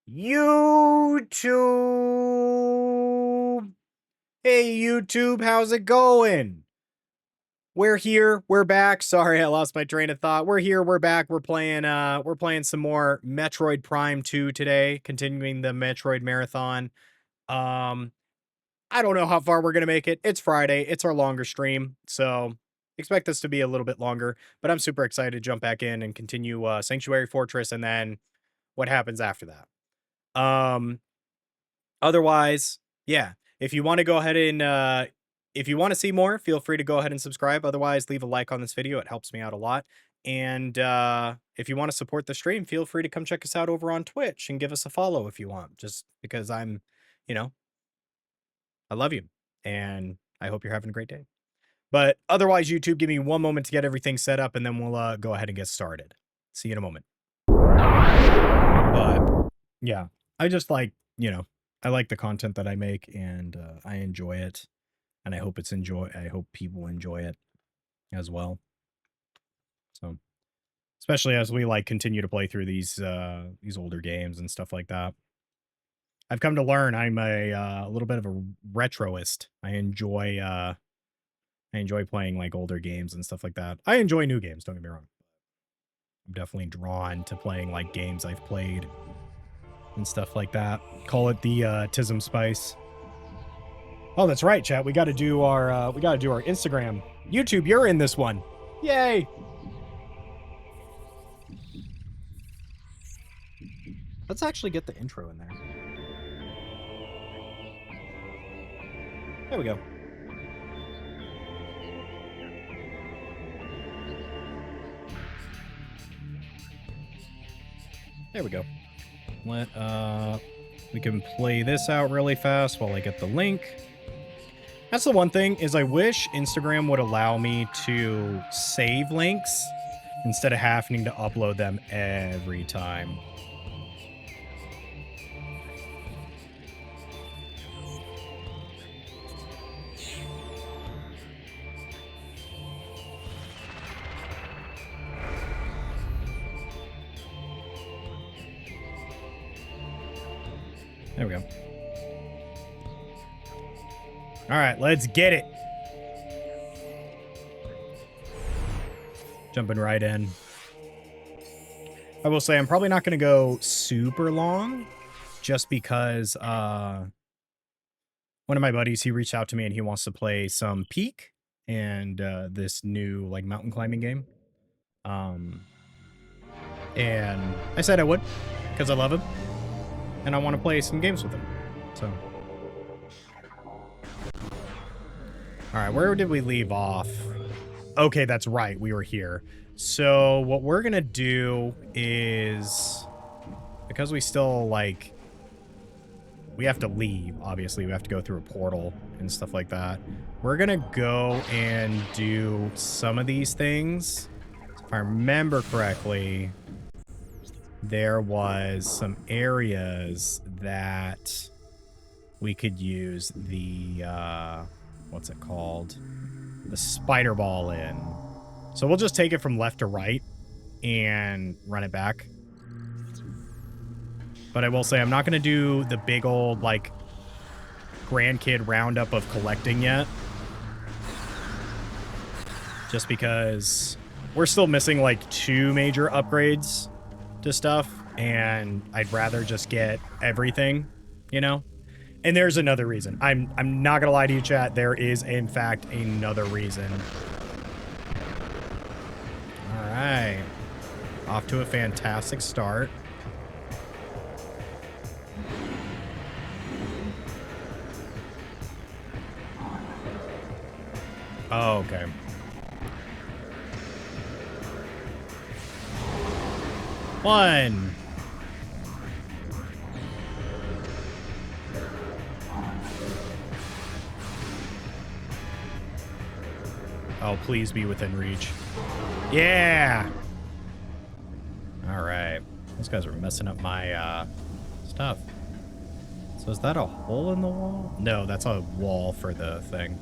YouTube. Hey, YouTube, how's it going? We're here. We're back. Sorry, I lost my train of thought. We're here. We're back. We're playing some more Metroid Prime 2 today, continuing the Metroid marathon. Um, I don't know how far we're gonna make it. It's Friday. It's our longer stream, so expect this to be a little bit longer, but I'm super excited to jump back in and continue Sanctuary Fortress and then what happens after that. Otherwise, yeah, if you want to go ahead and if you want to see more, feel free to go ahead and subscribe. Otherwise, leave a like on this video. It helps me out a lot. And if you want to support the stream, feel free to come check us out over on Twitch and give us a follow if you want, just because you know, I love you and I hope you're having a great day. But otherwise, YouTube, give me one moment to get everything set up and then we'll go ahead and get started. See you in a moment. But yeah, I just I like the content that I make and I enjoy it. And I hope I hope people enjoy it as well. So especially as we continue to play through these older games and stuff like that. I've come to learn I'm a little bit of a retroist. I enjoy playing like older games and stuff like that. I enjoy new games, don't get me wrong. I'm definitely drawn to playing like games I've played and stuff like that. Call it the Tism Spice. Oh, that's right, chat. We got to do our Instagram. YouTube, you're in this one. Yay! Let's actually get the intro in there. There we go. There we go. We can play this out really fast while I get the link. That's the one thing, is I wish Instagram would allow me to save links instead of having to upload them every time. There we go. All right, let's get it. Jumping right in. I will say I'm probably not going to go super long just because one of my buddies, he reached out to me and he wants to play some Peak and this new like mountain climbing game. And I said I would because I love him and I want to play some games with him. So all right, where did we leave off? Okay, that's right. We were here. So what we're going to do is, because we still, we have to leave, obviously. We have to go through a portal and stuff like that. We're going to go and do some of these things. If I remember correctly, there was some areas that we could use the, what's it called? The spider ball in. So we'll just take it from left to right and run it back. But I will say I'm not going to do the big old, grandkid roundup of collecting yet. Just because we're still missing, 2 major upgrades to stuff. And I'd rather just get everything, you know? And there's another reason. I'm not going to lie to you, chat. There is, in fact, another reason. All right. Off to a fantastic start. Oh, okay. One. Oh, please be within reach. Yeah! Alright. Those guys are messing up my stuff. So is that a hole in the wall? No, that's a wall for the thing.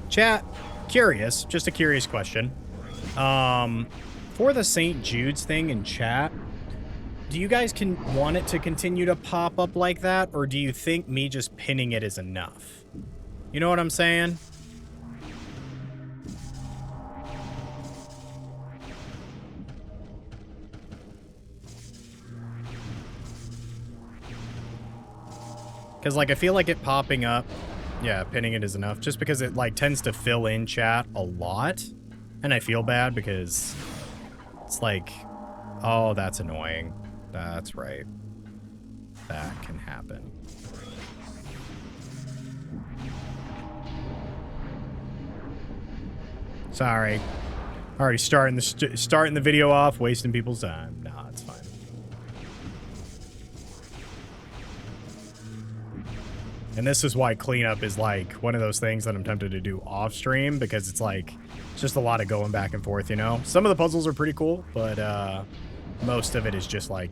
Chat, curious, just a curious question. For the St. Jude's thing in chat, do you guys want it to continue to pop up like that, or do you think me just pinning it is enough? You know what I'm saying? Because, like, I feel like it popping up, yeah, pinning it is enough, just because it, like, tends to fill in chat a lot, and I feel bad because it's like, oh, that's annoying. That's right. That can happen. Sorry. Already starting the video off, wasting people's time. Nah, it's fine. And this is why cleanup is like one of those things that I'm tempted to do off stream, because it's like just a lot of going back and forth, you know? Some of the puzzles are pretty cool, but most of it is just like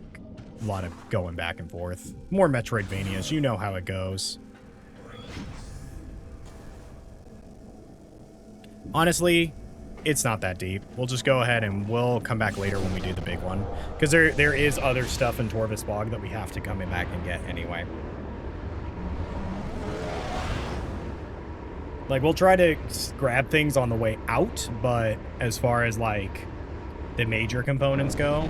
a lot of going back and forth. More Metroidvanias, you know how it goes. Honestly, it's not that deep. We'll just go ahead and we'll come back later when we do the big one. Because there is other stuff in Torvus Bog that we have to come back and get anyway. Like, we'll try to grab things on the way out, but as far as, like, the major components go...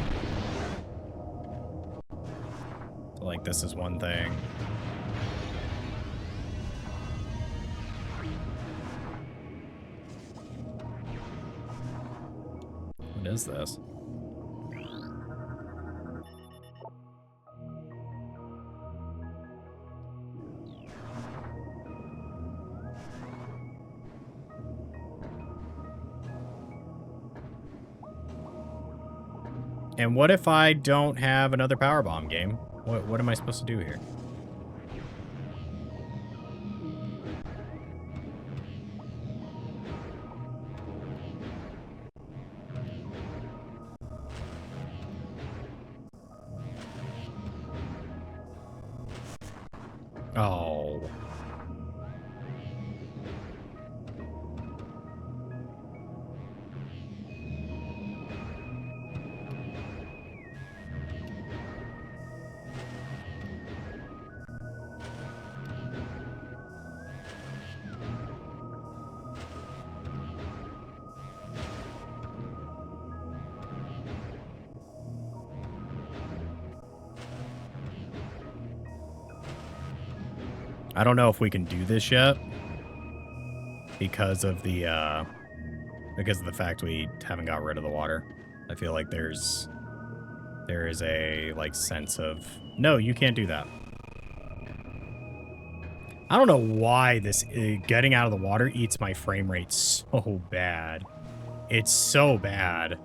So, like, this is one thing. What is this? And what if I don't have another power bomb game? What am I supposed to do here? Oh. I don't know if we can do this yet because of the fact we haven't got rid of the water. I feel like there is a like sense of no, you can't do that. I don't know why this getting out of the water eats my frame rate so bad. It's so bad.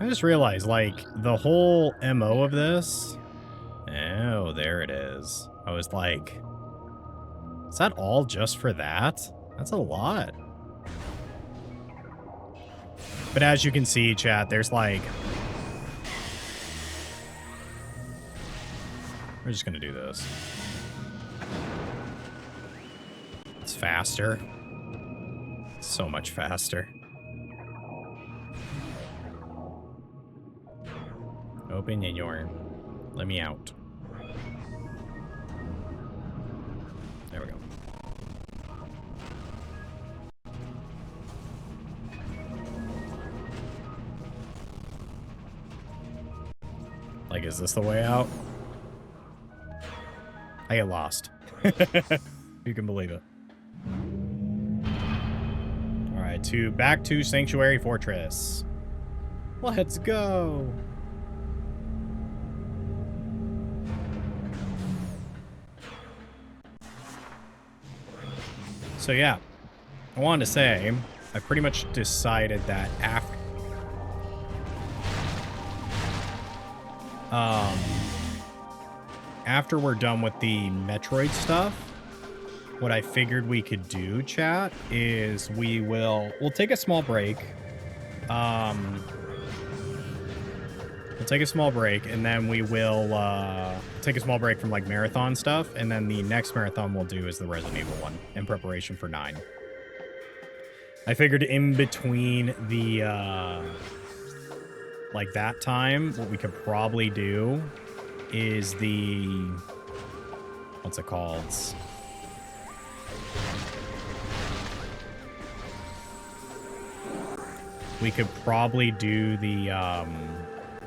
I just realized, like, the whole MO of this... Oh, there it is. I was like... Is that all just for that? That's a lot. But as you can see, chat, there's like... We're just gonna do this. It's faster. So much faster. Open your... Let me out. There we go. Like, is this the way out? I get lost. You can believe it. Alright, back to Sanctuary Fortress. Let's go! So yeah, I wanted to say, I pretty much decided that after we're done with the Metroid stuff, what I figured we could do, chat, is we'll take a small break. We'll take a small break, and then we will take a small break from like marathon stuff, and then the next marathon we'll do is the Resident Evil one in preparation for 9. I figured in between the like that time, what we could probably do is the what's it called? We could probably do the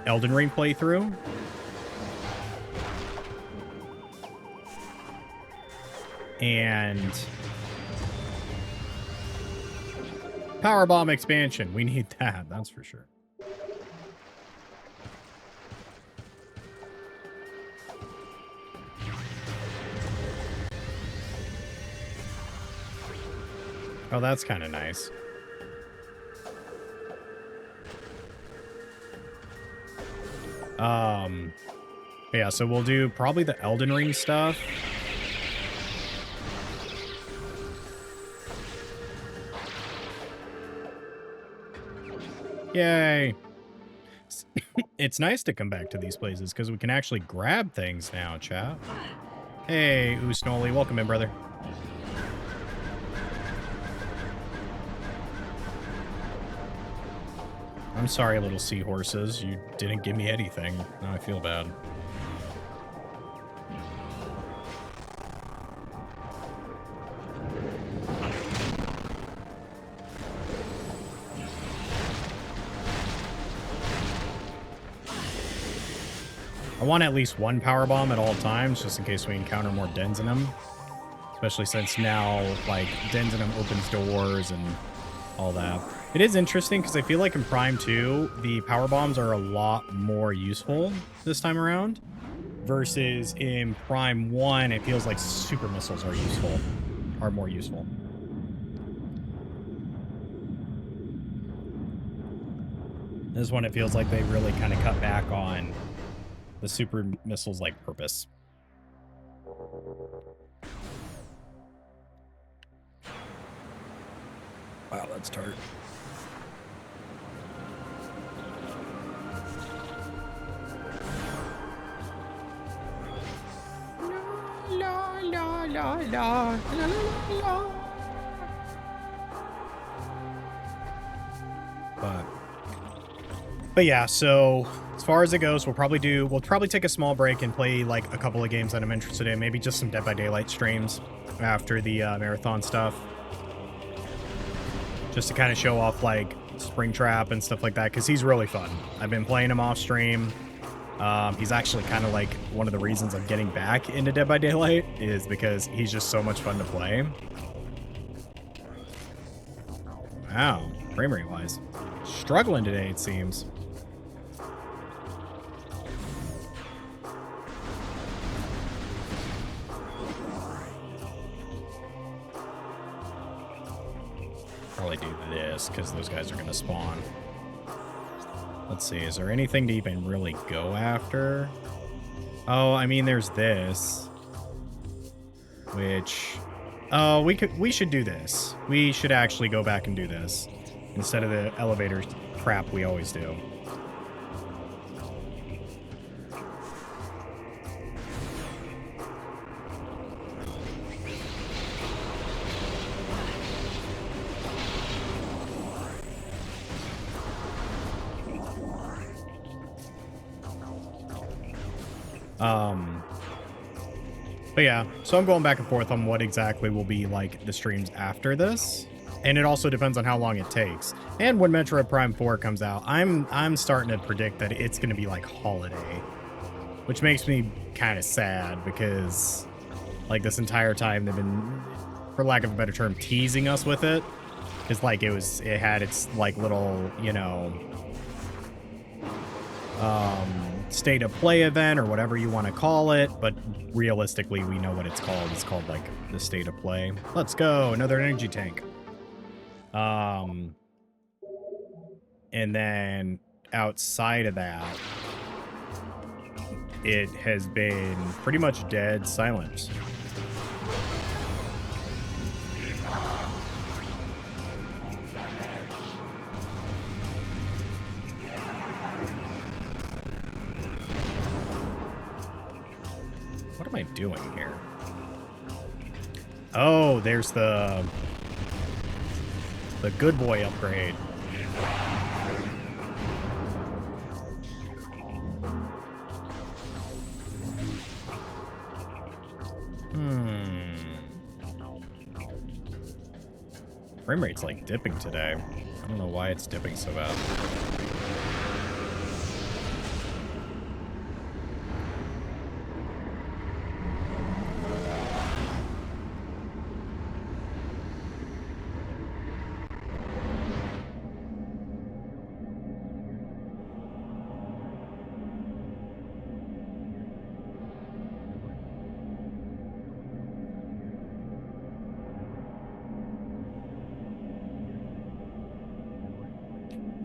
Elden Ring playthrough. And Powerbomb expansion. We need that, that's for sure. Oh, that's kind of nice. Yeah, so we'll do probably the Elden Ring stuff. Yay. It's nice to come back to these places because we can actually grab things now, chat. Hey, Usnoli, welcome in, brother. I'm sorry, little seahorses. You didn't give me anything. Now I feel bad. I want at least one power bomb at all times, just in case we encounter more dens in them. Especially since now, like, dens in them opens doors and all that. It is interesting because I feel like in Prime 2, the power bombs are a lot more useful this time around. Versus in Prime 1, it feels like super missiles are more useful. This one, it feels like they really kind of cut back on the super missiles like purpose. Wow, that's tart. La la la la la la la. But yeah, so as far as it goes, we'll probably take a small break and play like a couple of games that I'm interested in. Maybe just some Dead by Daylight streams after the marathon stuff. Just to kind of show off like Springtrap and stuff like that, because he's really fun. I've been playing him off stream. He's actually kind of like one of the reasons I'm getting back into Dead by Daylight is because he's just so much fun to play. Wow, frame rate wise. Struggling today, it seems. Probably do this because those guys are going to spawn. Let's see, is there anything to even really go after? Oh, I mean, there's this. Which... Oh, we should do this. We should actually go back and do this. Instead of the elevator crap we always do. But yeah, so I'm going back and forth on what exactly will be like the streams after this. And it also depends on how long it takes. And when Metroid Prime 4 comes out, I'm starting to predict that it's going to be like holiday. Which makes me kind of sad because like this entire time they've been, for lack of a better term, teasing us with it. It's like it had its like little, you know, state of play event or whatever you want to call it, but realistically we know what it's called. It's called like the state of play. Let's go, another energy tank. And then outside of that, it has been pretty much dead silence. am I doing here? Oh, there's the good boy upgrade. Frame rate's like dipping today. I don't know why it's dipping so bad.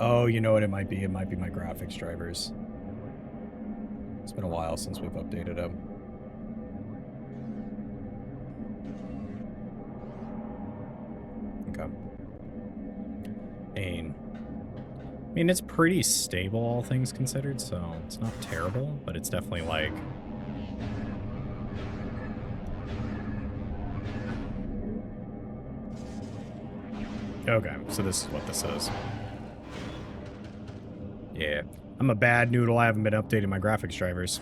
Oh, you know what it might be? It might be my graphics drivers. It's been a while since we've updated them. Okay. I mean, it's pretty stable, all things considered, so it's not terrible, but it's definitely like... Okay, so this is what this is. Yeah, I'm a bad noodle. I haven't been updating my graphics drivers.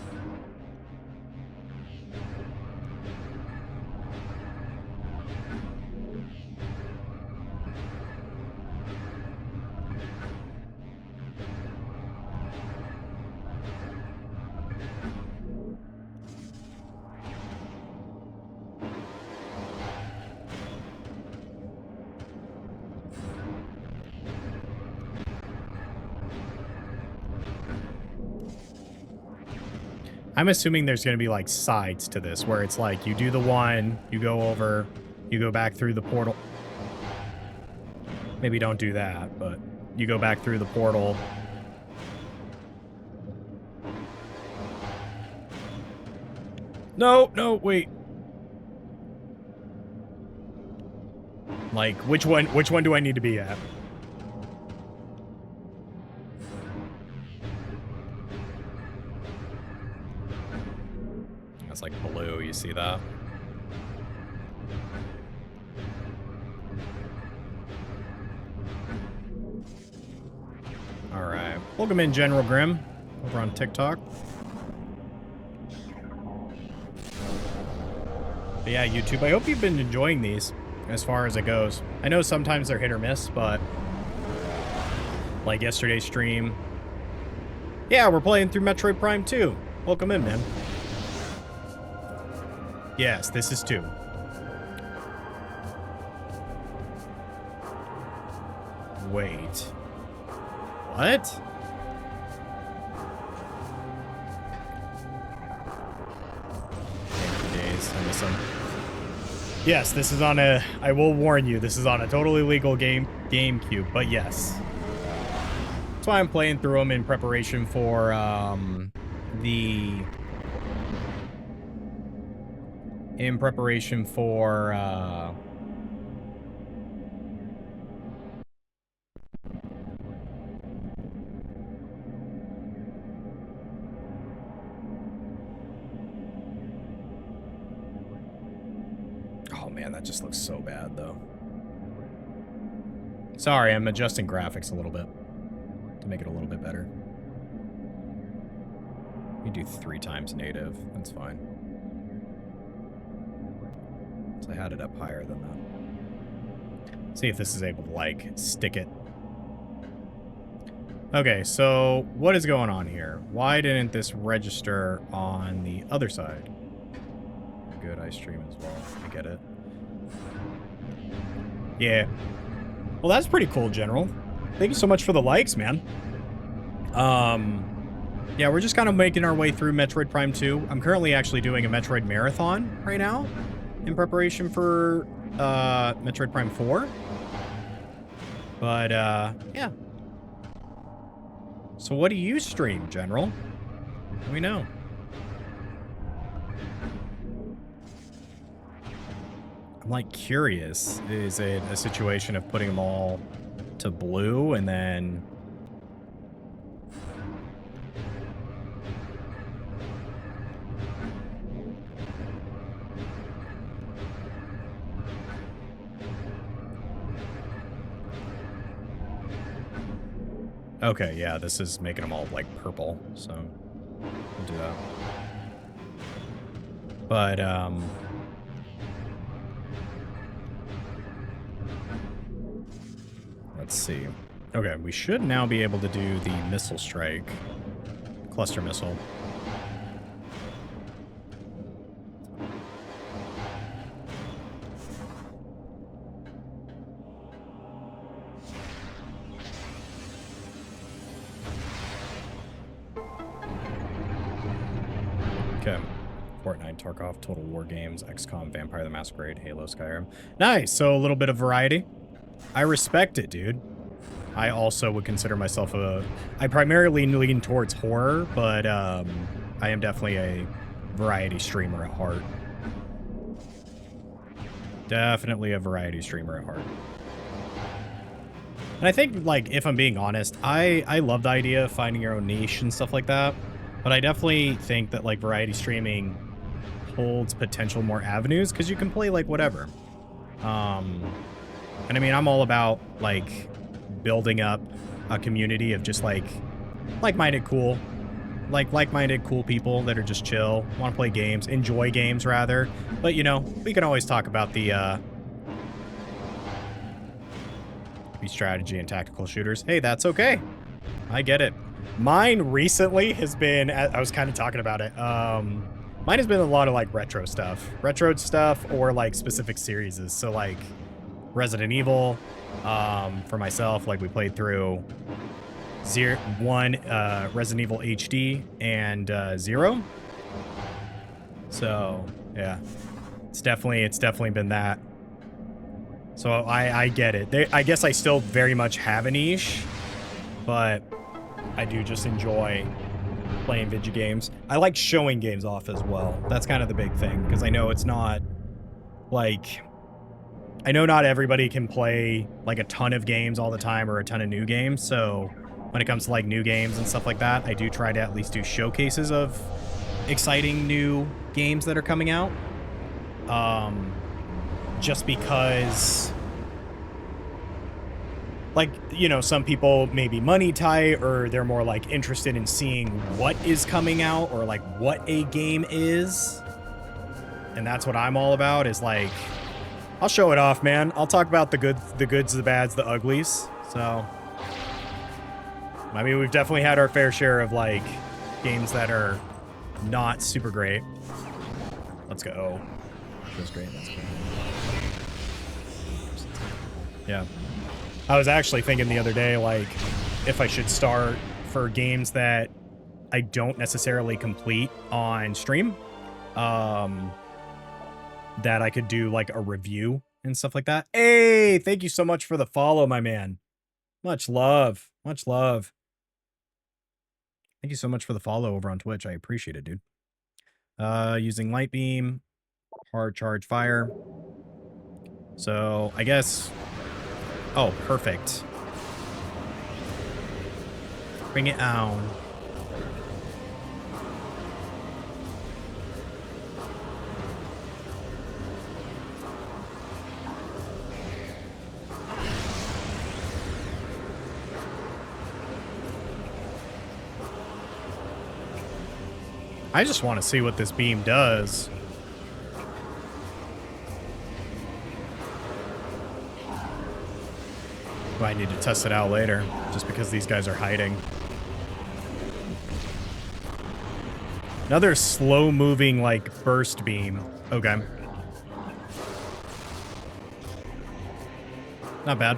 I'm assuming there's going to be like sides to this where it's like you do the one, you go over, you go back through the portal. Maybe don't do that, but you go back through the portal. No, wait. Like, which one do I need to be at? That's like blue, you see that? Alright. Welcome in, General Grimm, over on TikTok. But yeah, YouTube, I hope you've been enjoying these as far as it goes. I know sometimes they're hit or miss, but like yesterday's stream. Yeah, we're playing through Metroid Prime 2. Welcome in, man. Yes, this is 2. Wait. What? Days, I miss them. Yes, this is on a... I will warn you, this is on a totally legal GameCube, but yes. That's why I'm playing through them in preparation for, In preparation for, Oh man, that just looks so bad, though. Sorry, I'm adjusting graphics a little bit to make it a little bit better. We do 3 times native. That's fine. So I had it up higher than that. See if this is able to, like, stick it. Okay, so what is going on here? Why didn't this register on the other side? Good, I stream as well. I get it. Yeah. Well, that's pretty cool, General. Thank you so much for the likes, man. Yeah, we're just kind of making our way through Metroid Prime 2. I'm currently actually doing a Metroid marathon right now in preparation for Metroid Prime 4. But, yeah. So what do you stream, General? Let me know. I'm, like, curious. Is it a situation of putting them all to blue and then... Okay, yeah, this is making them all, like, purple, so we'll do that. But, let's see. Okay, we should now be able to do the missile strike. Cluster missile. Okay. Fortnite, Tarkov, Total War Games, XCOM, Vampire the Masquerade, Halo, Skyrim. Nice! So a little bit of variety. I respect it, dude. I also would consider myself I primarily lean towards horror, but I am definitely a variety streamer at heart. Definitely a variety streamer at heart. And I think, like, if I'm being honest, I love the idea of finding your own niche and stuff like that. But I definitely think that, like, variety streaming holds potential more avenues because you can play, like, whatever. And I mean, I'm all about, like, building up a community of just, like-minded cool. Like-minded cool people that are just chill, want to play games, enjoy games, rather. But, you know, we can always talk about the strategy and tactical shooters. Hey, that's okay. I get it. Mine recently has been, I was kind of talking about it, mine has been a lot of, like, retro stuff or, like, specific series. So, like, Resident Evil, for myself, like, we played through 1, Resident Evil HD, and 0. So, yeah, it's definitely been that. So I get it. I guess I still very much have a niche, but I do just enjoy playing video games. I like showing games off as well. That's kind of the big thing, because I know it's not, like, I know not everybody can play, like, a ton of games all the time or a ton of new games, so when it comes to, like, new games and stuff like that, I do try to at least do showcases of exciting new games that are coming out. Just because, like, you know, some people may be money tight, or they're more, like, interested in seeing what is coming out, or, like, what a game is. And that's what I'm all about, is, like, I'll show it off, man. I'll talk about the goods, the bads, the uglies. So, I mean, we've definitely had our fair share of, like, games that are not super great. Let's go. That's great. That's great. Yeah. I was actually thinking the other day, like, if I should start for games that I don't necessarily complete on stream, that I could do, like, a review and stuff like that. Hey, thank you so much for the follow, my man. Much love. Much love. Thank you so much for the follow over on Twitch. I appreciate it, dude. Using light beam, hard charge fire. So, I guess... Oh, perfect. Bring it on. I just want to see what this beam does. I need to test it out later, just because these guys are hiding. Another slow-moving, like, burst beam. Okay. Not bad.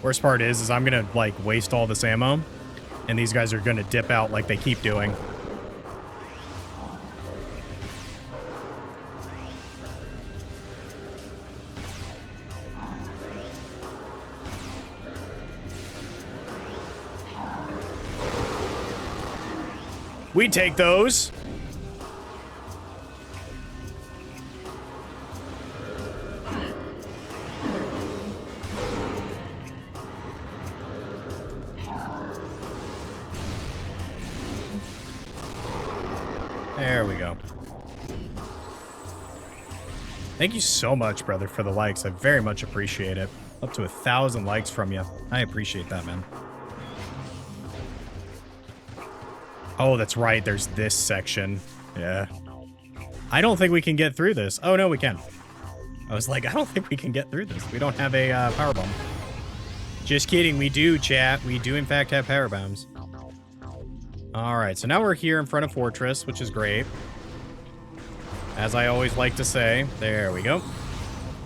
Worst part is I'm gonna, like, waste all this ammo, and these guys are gonna dip out like they keep doing. We take those. There we go. Thank you so much, brother, for the likes. I very much appreciate it. Up to 1,000 likes from you. I appreciate that, man. Oh, that's right. There's this section. Yeah. I don't think we can get through this. Oh, no, we can. I was like, I don't think we can get through this. We don't have a power bomb. Just kidding. We do, chat. We do, in fact, have power bombs. All right. So now we're here in front of Fortress, which is great. As I always like to say. There we go.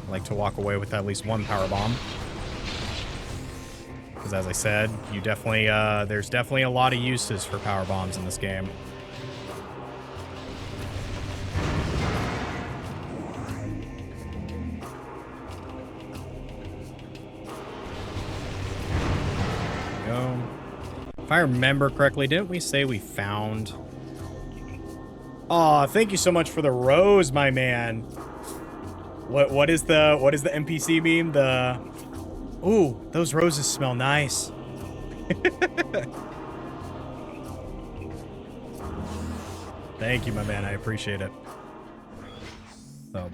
I like to walk away with at least one power bomb. Because as I said, you definitely, there's definitely a lot of uses for power bombs in this game. If I remember correctly, didn't we say we found... Aw, thank you so much for the rose, my man. What is the NPC meme? The... Ooh, those roses smell nice. Thank you, my man. I appreciate it. So...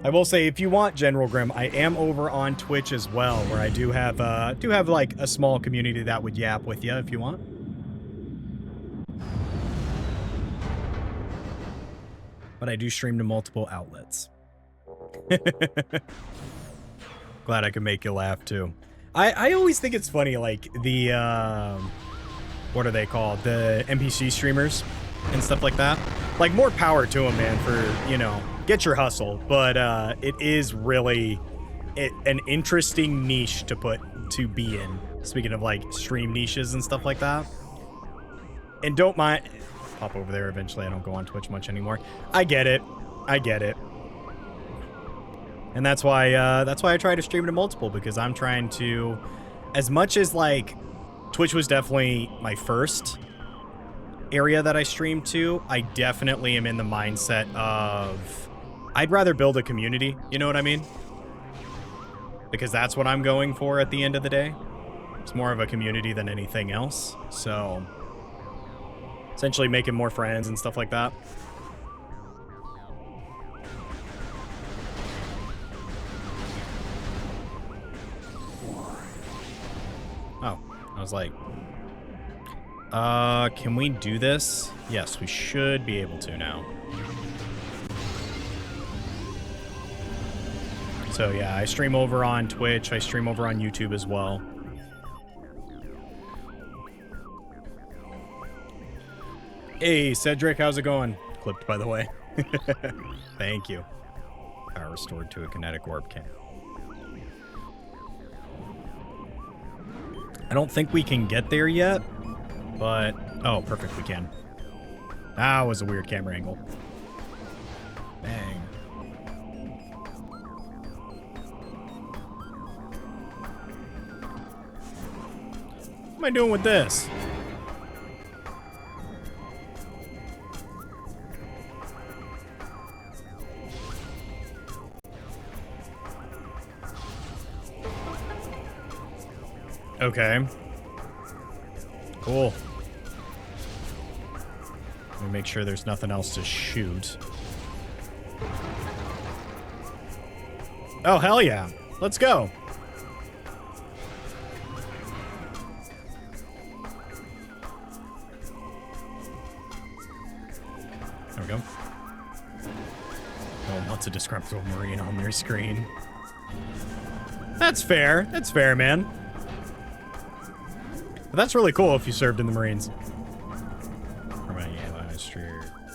I will say, if you want General Grimm, I am over on Twitch as well, where I do have like a small community that would yap with you if you want. But I do stream to multiple outlets. Glad I could make you laugh too. I always think it's funny, like the what are they called? The NPC streamers and stuff like that. Like, more power to them, man, for, you know, get your hustle. But it is really an interesting niche to be in. Speaking of, like, stream niches and stuff like that. And don't mind... Pop over there eventually. I don't go on Twitch much anymore. I get it. I get it. And that's why I try to stream to multiple, because I'm trying to... As much as, like, Twitch was definitely my first area that I streamed to, I definitely am in the mindset of... I'd rather build a community, you know what I mean? Because that's what I'm going for at the end of the day. It's more of a community than anything else. So, essentially making more friends and stuff like that. Oh, I was like, can we do this? Yes, we should be able to now. So yeah, I stream over on Twitch. I stream over on YouTube as well. Hey, Cedric, how's it going? Clipped, by the way. Thank you. Power restored to a kinetic orb can. I don't think we can get there yet, but... Oh, perfect, we can. That was a weird camera angle. Bang. What am I doing with this? Okay. Cool. Let me make sure there's nothing else to shoot. Oh, hell yeah. Let's go. There we go. Oh, lots of disgruntled Marine on their screen. That's fair. That's fair, man. But that's really cool if you served in the Marines.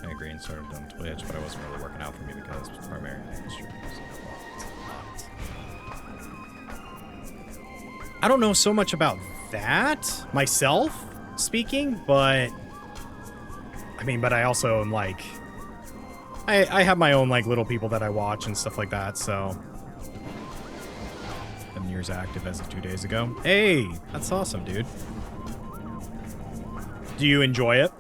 I agree and served on Twitch, but I wasn't really working out for me because it was primarily industry. I don't know so much about that myself speaking, but I mean, but I also am like, I have my own like little people that I watch and stuff like that, so 7 years active as of 2 days ago. Hey, that's awesome, dude. Do you enjoy it?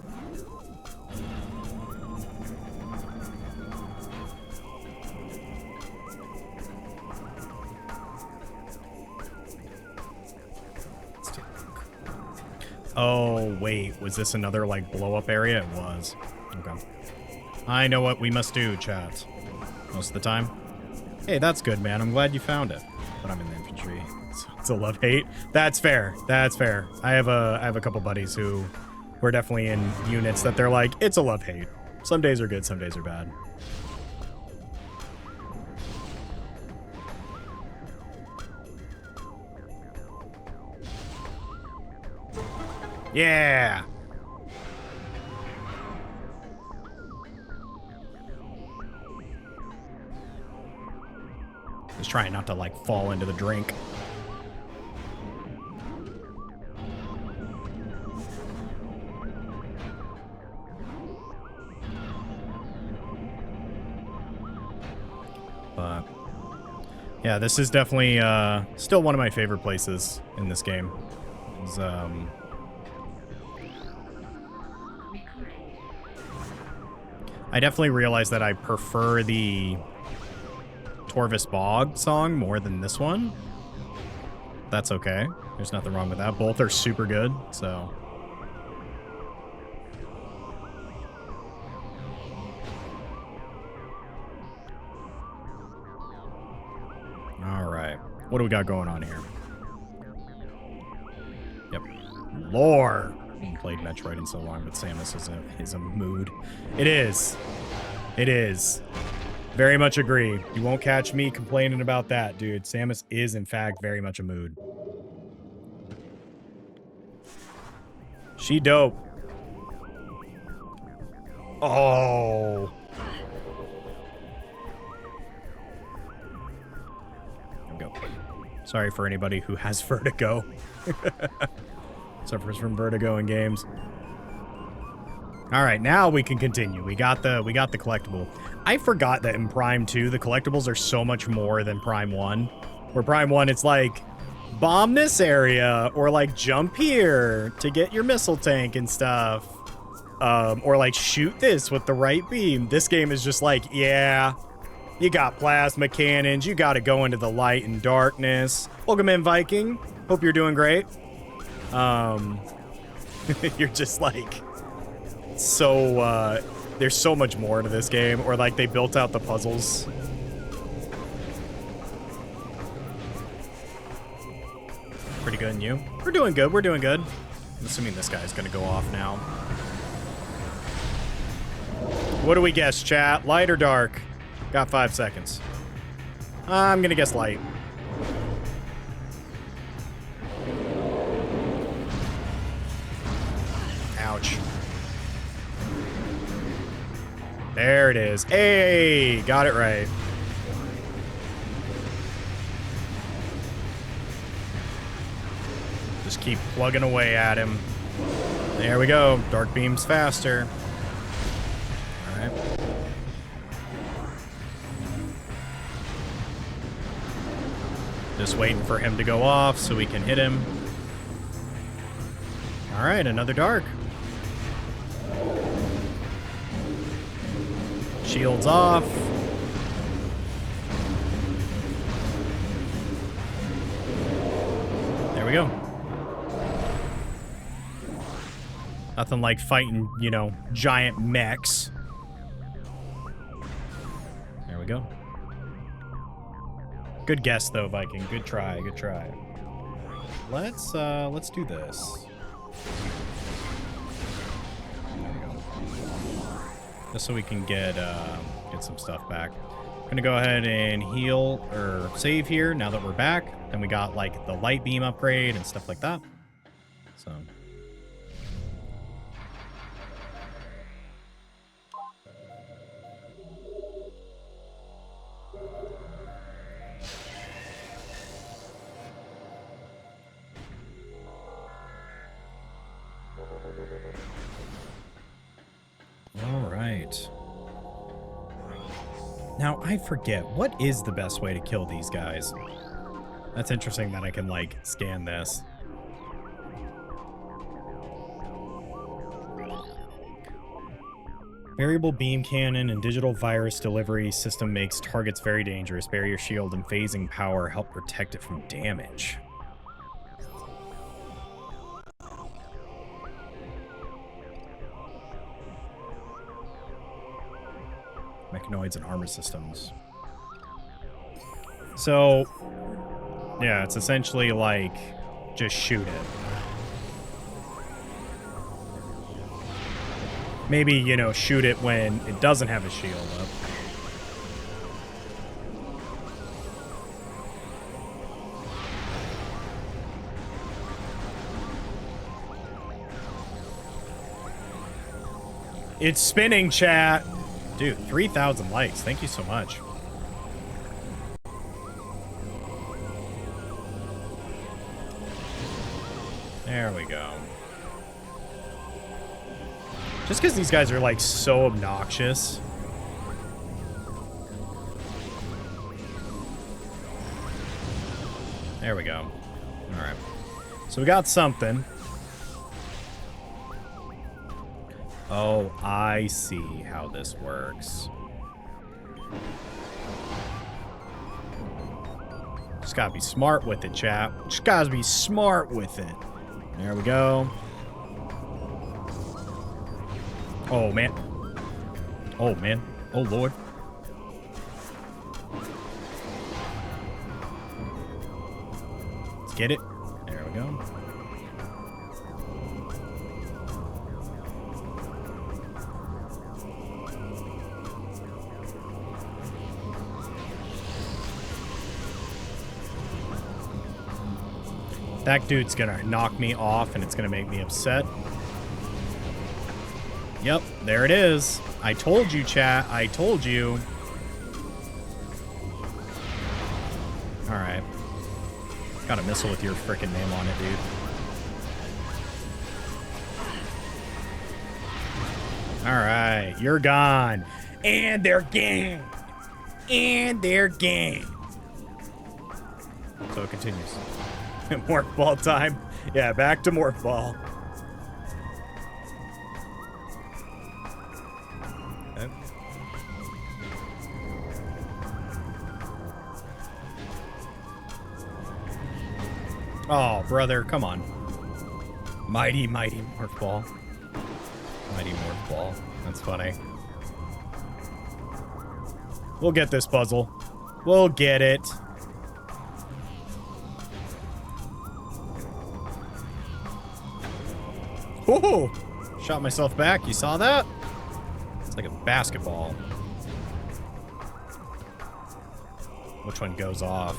Let's take a look. Oh, wait. Was this another, like, blow-up area? It was. Okay. I know what we must do, chat. Most of the time. Hey, that's good, man. I'm glad you found it. But I'm in the infantry. So it's a love-hate. That's fair. That's fair. I have a couple buddies who were definitely in units that they're like, it's a love-hate. Some days are good, some days are bad. Yeah! Just trying not to, like, fall into the drink. But yeah, this is definitely still one of my favorite places in this game. It's, I definitely realized that I prefer the Torvis Bog song more than this one. That's okay. There's nothing wrong with that. Both are super good, so. All right. What do we got going on here? Yep. Lore. I haven't played Metroid in so long, but Samus is a mood. It is. It is. Very much agree. You won't catch me complaining about that, dude. Samus is, in fact, very much a mood. She dope. Oh. There we go. Sorry for anybody who has vertigo. Suffers from vertigo in games. All right, now we can continue. We got the collectible. I forgot that in Prime 2, the collectibles are so much more than Prime 1. Where Prime 1, it's like, bomb this area, or like jump here to get your missile tank and stuff. Or like shoot this with the right beam. This game is just like, yeah, you got plasma cannons. You got to go into the light and darkness. Welcome in, Viking. Hope you're doing great. You're just like, so, there's so much more to this game. Or like they built out the puzzles. Pretty good, and you? We're doing good. We're doing good. I'm assuming this guy's gonna go off now. What do we guess, chat? Light or dark? Got 5 seconds. I'm gonna guess light. Ouch. There it is. Hey, got it right. Just keep plugging away at him. There we go. Dark beam's faster. All right. Just waiting for him to go off so we can hit him. All right, another dark. Shields off. There we go. Nothing like fighting, you know, giant mechs. There we go. Good guess though, Viking. Good try, good try. Let's do this. There we go. Just so we can get some stuff back. I'm gonna go ahead and heal or save here now that we're back. Then we got like the light beam upgrade and stuff like that. So. All right. Now, I forget, what is the best way to kill these guys? That's interesting that I can, like, scan this. Variable beam cannon and digital virus delivery system makes targets very dangerous. Barrier shield and phasing power help protect it from damage. Mechanoids and armor systems. So, yeah, it's essentially like, just shoot it. Maybe, you know, shoot it when it doesn't have a shield up. It's spinning, chat. Dude, 3,000 likes. Thank you so much. There we go. Just because these guys are, like, so obnoxious. There we go. Alright. So we got something. Oh, I see how this works. Just gotta be smart with it, chap. Just gotta be smart with it. There we go. Oh, man. Oh, man. Oh, Lord. Let's get it. There we go. That dude's gonna knock me off and it's gonna make me upset. Yep, there it is. I told you, chat. I told you. Alright. Got a missile with your frickin' name on it, dude. Alright, you're gone. And they're gone. And they're gone. So it continues. Morph ball time. Yeah, back to morph ball. Okay. Oh, brother, come on. Mighty, mighty morph ball. Mighty morph ball. That's funny. We'll get this puzzle. We'll get it. Whoa! Shot myself back. You saw that? It's like a basketball. Which one goes off?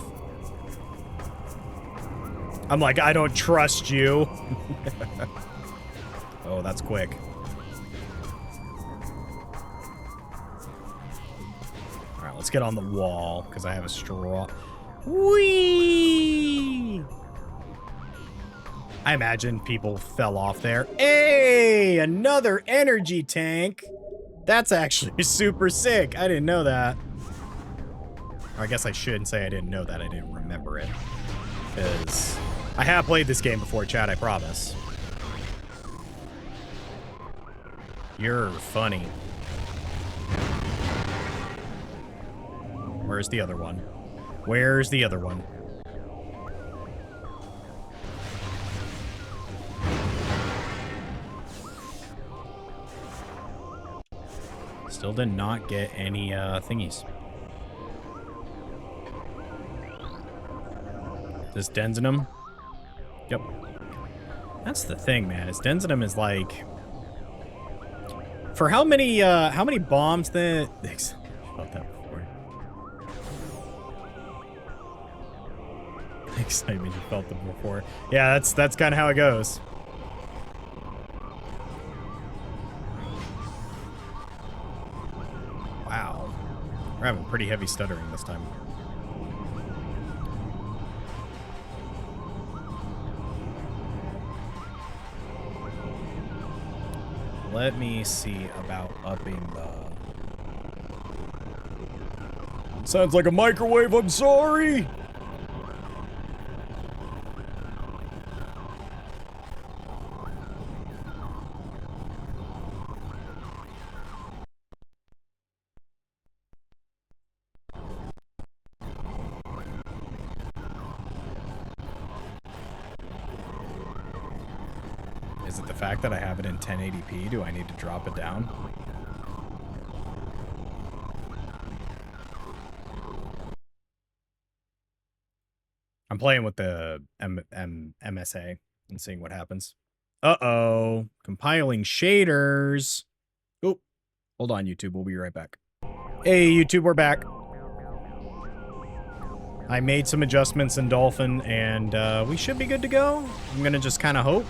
I'm like, I don't trust you. Oh, that's quick. Alright, let's get on the wall, because I have a straw. Whee! I imagine people fell off there. Hey, another energy tank. That's actually super sick. I didn't know that. Or I guess I shouldn't say I didn't know that. I didn't remember it. Because I have played this game before, chat, I promise. You're funny. Where's the other one? Where's the other one? Still did not get any thingies. This Denzinum? Yep. That's the thing, man. Is Denzinum is like, for how many bombs that felt that before. Excitement, you felt them before. Yeah, that's kind of how it goes. Wow. We're having pretty heavy stuttering this time. Let me see about upping the... Sounds like a microwave, I'm sorry! Is it the fact that I have it in 1080p? Do I need to drop it down? I'm playing with the MSA and seeing what happens. Uh-oh. Compiling shaders. Oh, hold on, YouTube. We'll be right back. Hey, YouTube, we're back. I made some adjustments in Dolphin, and we should be good to go. I'm going to just kind of hope.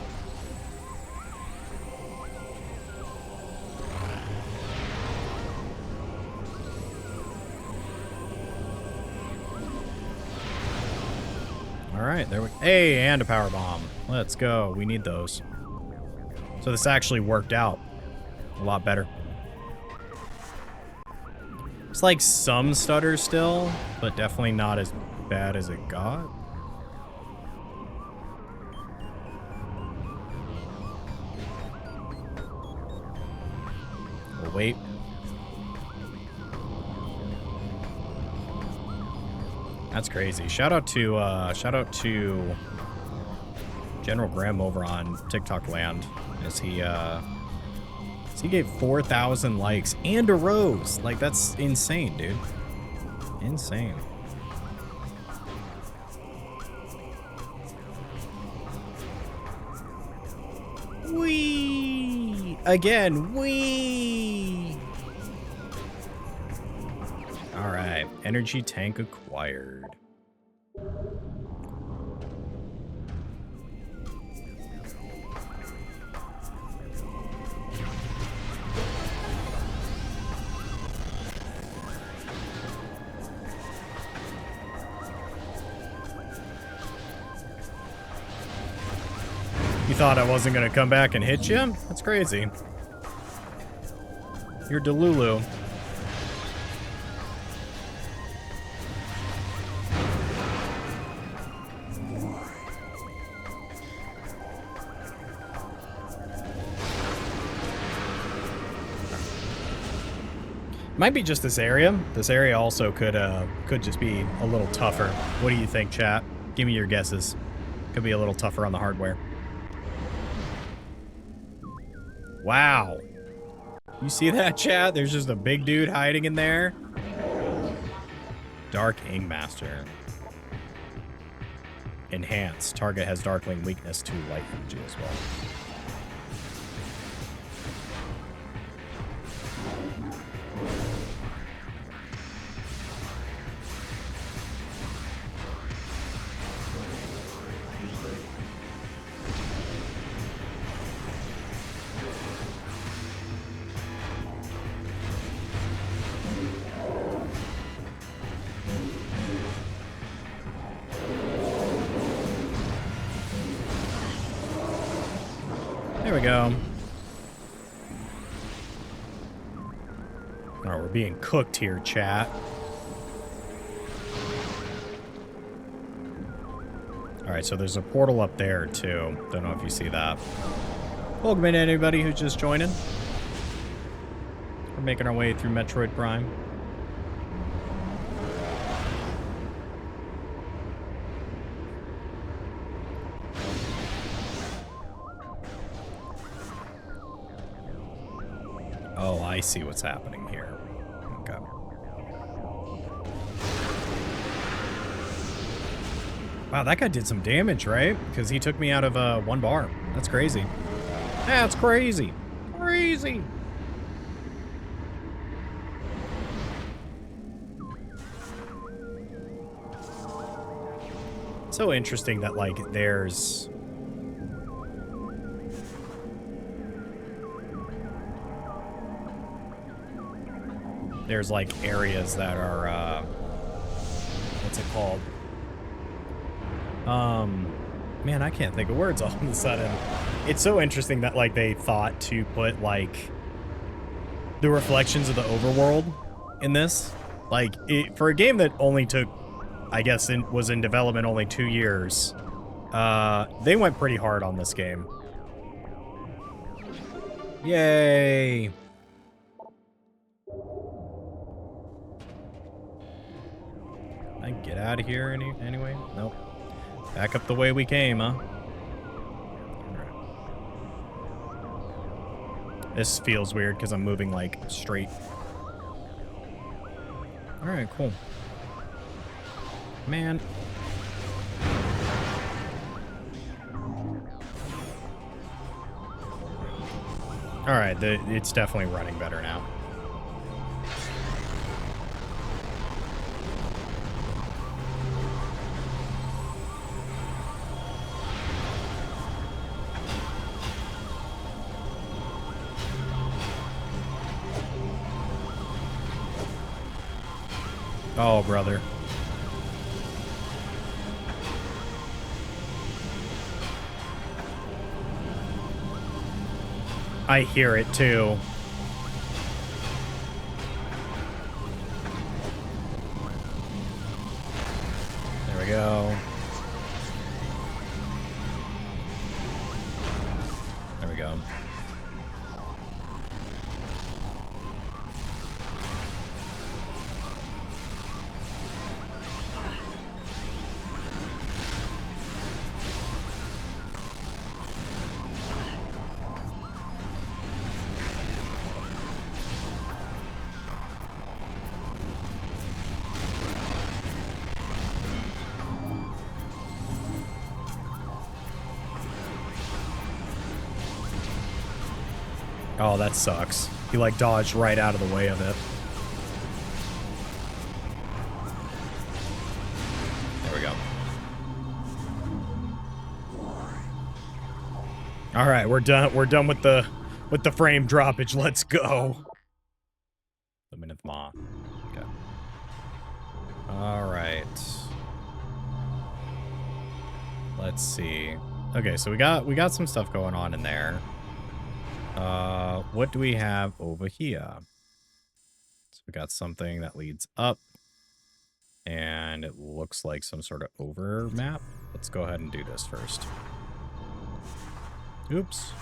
All right, there we go. Hey, and a power bomb. Let's go. We need those. So this actually worked out a lot better. It's like some stutter still, but definitely not as bad as it got. We'll wait. That's crazy. Shout out to General Graham over on TikTok Land, as he gave 4,000 likes and a rose. Like, that's insane, dude. Insane. Whee! Again, whee! All right, energy tank acquired. You thought I wasn't gonna come back and hit you? That's crazy. You're Delulu. Might be just this area. This area also could just be a little tougher. What do you think, chat? Give me your guesses. Could be a little tougher on the hardware. Wow. You see that, chat? There's just a big dude hiding in there. Dark Ingmaster. Enhance. Target has Darkling weakness to light energy as well. There we go. Oh, we're being cooked here, chat. Alright, so there's a portal up there, too. Don't know if you see that. Welcome in, anybody who's just joining. We're making our way through Metroid Prime. Oh, I see what's happening here. Okay. Wow, that guy did some damage, right? Because he took me out of one bar. That's crazy. That's crazy. Crazy. So interesting that, like, there's like areas that are what's it called? Man, I can't think of words all of a sudden. It's so interesting that, like, they thought to put, like, the reflections of the overworld in this. Like, for a game that only took, I guess, was in development only 2 years, they went pretty hard on this game. Yay! I can get out of here anyway? Nope. Back up the way we came, huh? This feels weird because I'm moving, like, straight. Alright, cool. Man. Alright, it's definitely running better now. Oh, brother. I hear it, too. There we go. There we go. Oh, that sucks. He, like, dodged right out of the way of it. There we go. All right, we're done. We're done with the frame droppage. Let's go. The Minute Maw. Okay. All right. Let's see. Okay, so we got some stuff going on in there. What do we have over here? So we got something that leads up. And it looks like some sort of over map. Let's go ahead and do this first. Oops.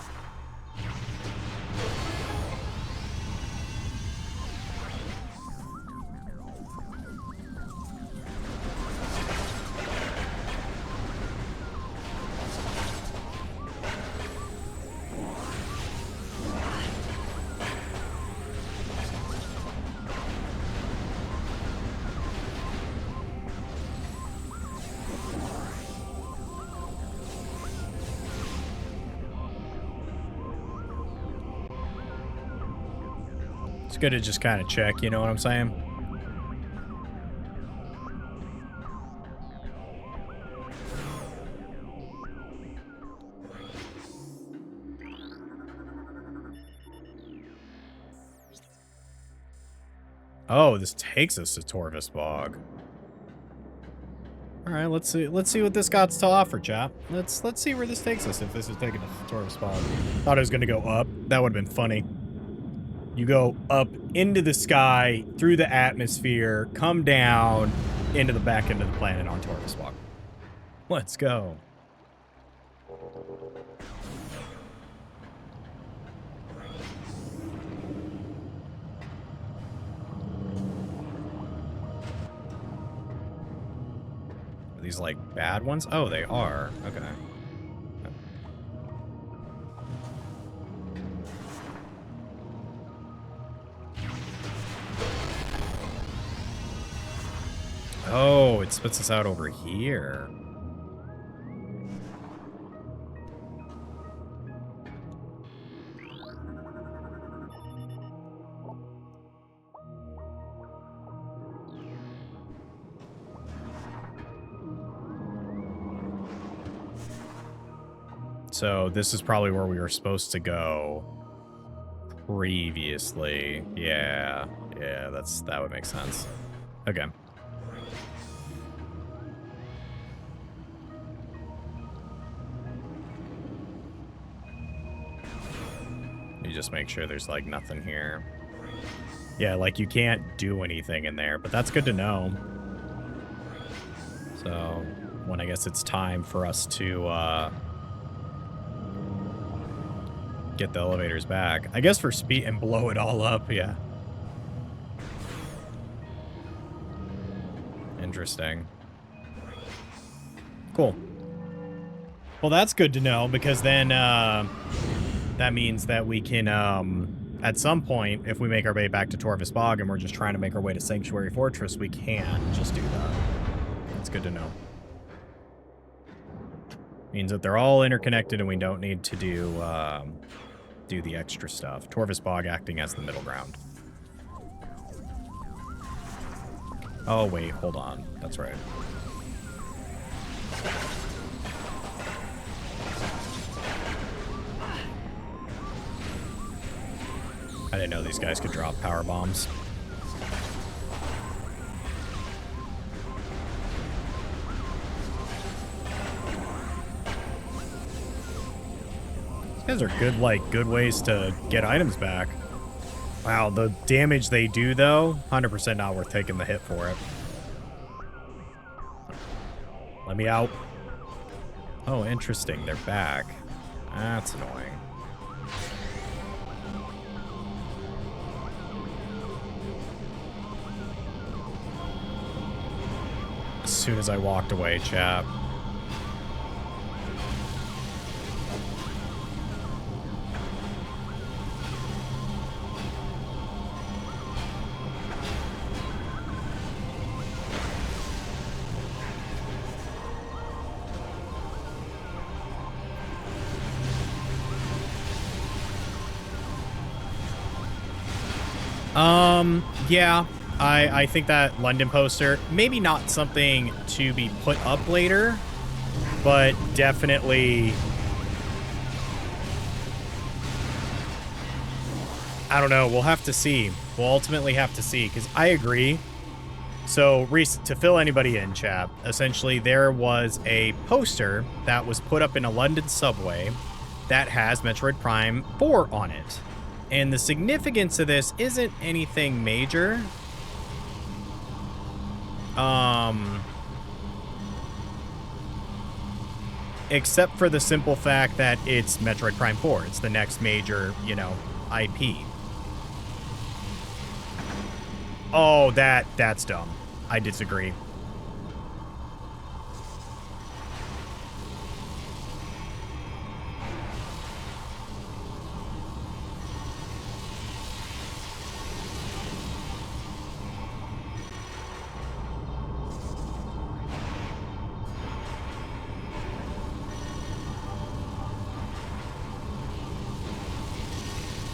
It's good to just kind of check, you know what I'm saying? Oh, this takes us to Torvis Bog. All right, let's see what this got to offer, chap. Let's see where this takes us. If this is taking us to Torvis Bog, thought it was gonna go up. That would have been funny. You go up into the sky, through the atmosphere, come down into the back end of the planet on Torvis Bog. Let's go. Are these like bad ones? Oh, they are. Okay. Oh, it spits us out over here. So this is probably where we were supposed to go previously. Yeah, that would make sense. Okay. You just make sure there's like nothing here. Yeah, like you can't do anything in there, but that's good to know. So when I guess it's time for us to get the elevators back. I guess for speed and blow it all up, yeah. Interesting. Cool. Well, that's good to know, because then that means that we can, at some point, if we make our way back to Torvis Bog and we're just trying to make our way to Sanctuary Fortress, we can just do that. That's good to know. Means that they're all interconnected and we don't need to do do the extra stuff. Torvus Bog acting as the middle ground. Oh, wait, hold on. That's right. I didn't know these guys could drop power bombs. These guys are good, good ways to get items back. Wow, the damage they do, though, 100% not worth taking the hit for it. Let me out. Oh, interesting. They're back. That's annoying. As soon as I walked away, chap. Yeah, I think that London poster, maybe not something to be put up later, but definitely, I don't know, we'll have to see. We'll ultimately have to see, because I agree. So, to fill anybody in, chat, essentially there was a poster that was put up in a London subway that has Metroid Prime 4 on it. And the significance of this isn't anything major. Except for the simple fact that it's Metroid Prime 4. It's the next major, you know, IP. Oh, that's dumb. I disagree.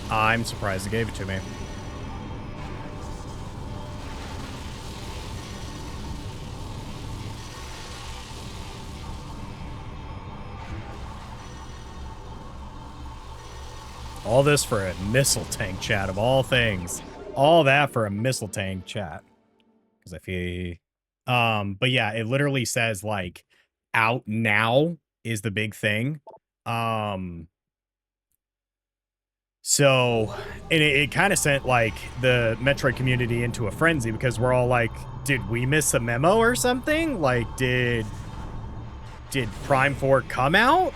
I'm surprised they gave it to me. All this for a missile tank, chat, of all things. All that for a missile tank, chat. Because I feel... but yeah, it literally says, like, out now is the big thing. So, and it kind of sent, like, the Metroid community into a frenzy because we're all like, did we miss a memo or something? Like, did Prime 4 come out?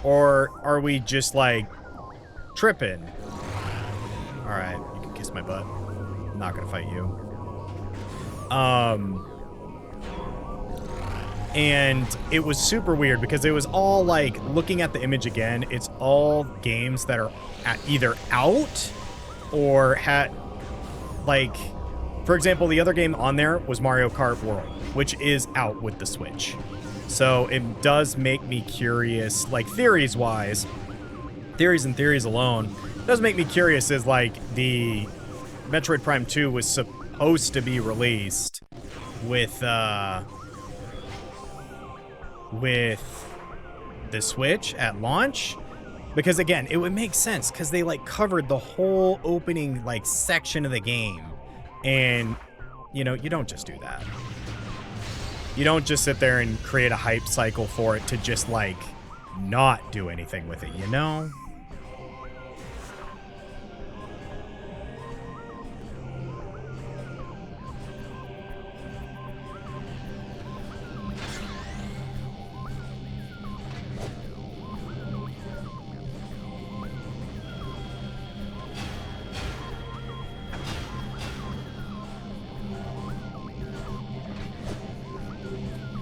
Or are we just, like, tripping? Alright, you can kiss my butt. I'm not gonna fight you. And it was super weird because it was all, like, looking at the image again, it's all games that are either out or had, like, for example, the other game on there was Mario Kart World, which is out with the Switch. So it does make me curious, like, theories-wise, theories and theories alone, it does make me curious as, like, the Metroid Prime 2 was supposed to be released with the Switch at launch, because again, it would make sense because they, like, covered the whole opening, like, section of the game, and, you know, you don't just do that. You don't just sit there and create a hype cycle for it to just, like, not do anything with it, you know?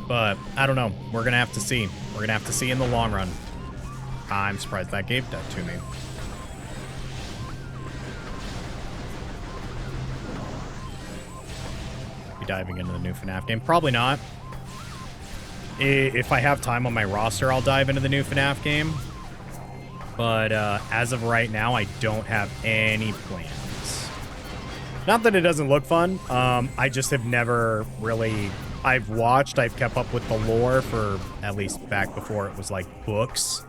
But I don't know. We're going to have to see. We're going to have to see in the long run. I'm surprised that gave that to me. Be diving into the new FNAF game? Probably not. If I have time on my roster, I'll dive into the new FNAF game. But as of right now, I don't have any plans. Not that it doesn't look fun. I just have never really... I've kept up with the lore for at least back before it was like books.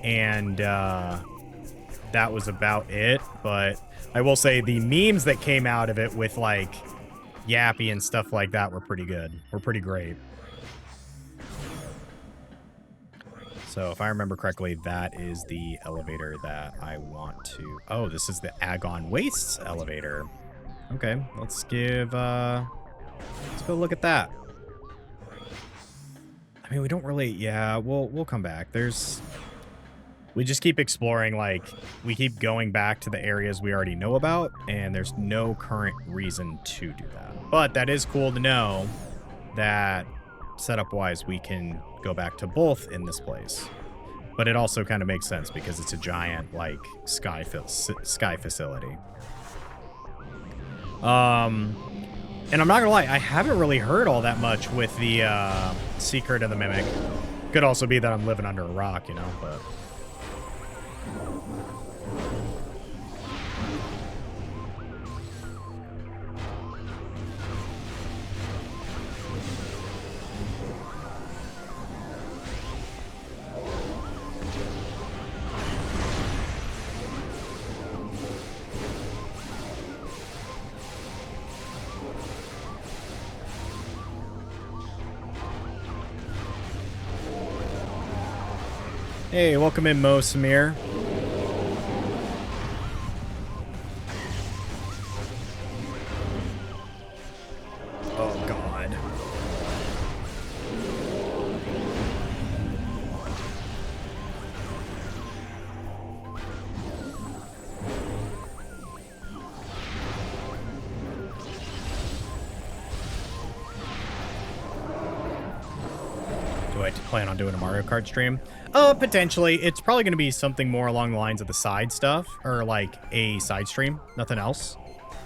And that was about it. But I will say the memes that came out of it with like Yappy and stuff like that were pretty good. Were pretty great. So if I remember correctly, that is the elevator that I want to... Oh, this is the Agon Wastes elevator. Okay, let's go look at that. I mean, we don't really... Yeah, we'll come back. We just keep exploring, like, we keep going back to the areas we already know about, and there's no current reason to do that. But that is cool to know that setup-wise, we can go back to both in this place. But it also kind of makes sense because it's a giant, like, sky facility. And I'm not gonna lie, I haven't really heard all that much with the Secret of the Mimic. Could also be that I'm living under a rock, you know, but... Hey, welcome in, Mo Samir. Oh, God. Do I plan on doing a Mario Kart stream? Potentially. It's probably going to be something more along the lines of the side stuff, or like a side stream, nothing else.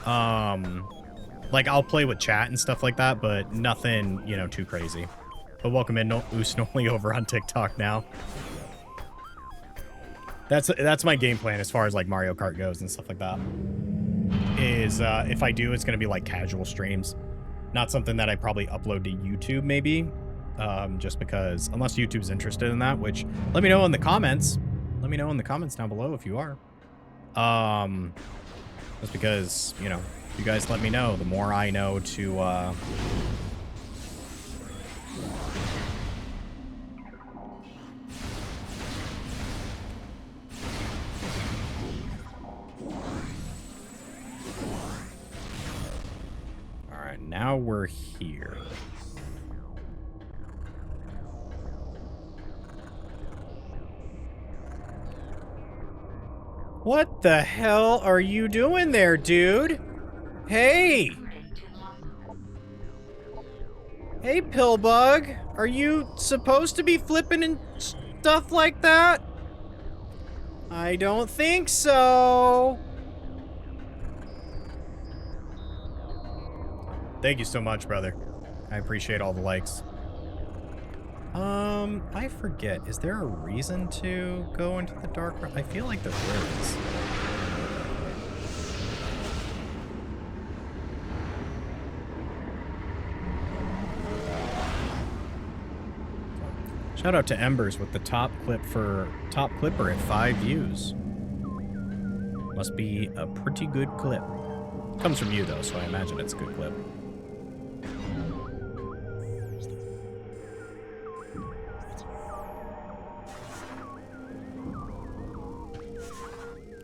Like I'll play with chat and stuff like that, but nothing, you know, too crazy. But welcome in, Usnoli over on TikTok now. That's my game plan as far as like Mario Kart goes and stuff like that. Is if I do, it's going to be like casual streams, not something that I probably upload to YouTube maybe. Just because, unless YouTube's interested in that, which let me know in the comments. Let me know in the comments down below if you are. Just because, you know, you guys let me know, the more I know to, All right, now we're here. What the hell are you doing there, dude? Hey! Hey, Pillbug. Are you supposed to be flipping and stuff like that? I don't think so. Thank you so much, brother. I appreciate all the likes. I forget. Is there a reason to go into the dark room? I feel like there is. Shout out to Embers with the top clipper at 5 views. Must be a pretty good clip. Comes from you though, so I imagine it's a good clip.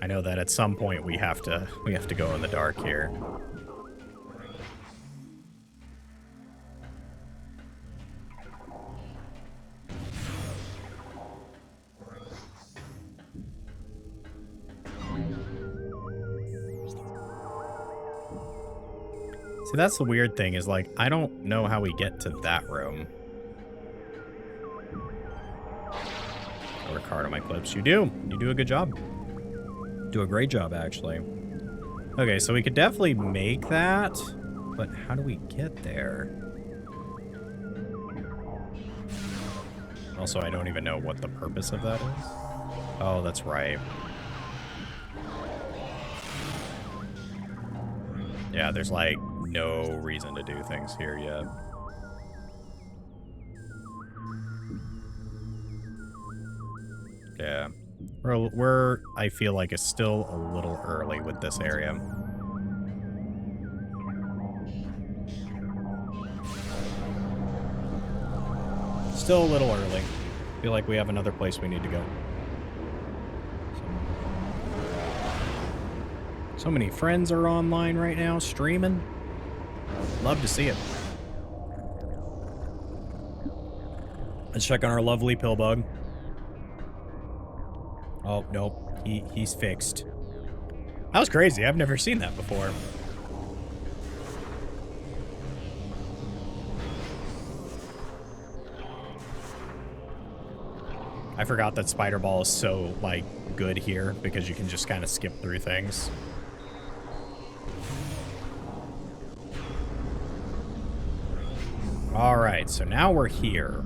I know that at some point we have to go in the dark here. See, that's the weird thing is like I don't know how we get to that room. I record on my clips. You do a good job. Do a great job, actually. Okay, so we could definitely make that, but how do we get there? Also, I don't even know what the purpose of that is. Oh, that's right. Yeah, there's like no reason to do things here yet. Yeah. We're I feel like it's still a little early with this area. Still a little early. Feel like we have another place we need to go. So many friends are online right now streaming. Love to see it. Let's check on our lovely pillbug. Oh, nope. He's fixed. That was crazy. I've never seen that before. I forgot that Spider Ball is so, like, good here because you can just kind of skip through things. Alright, so now we're here.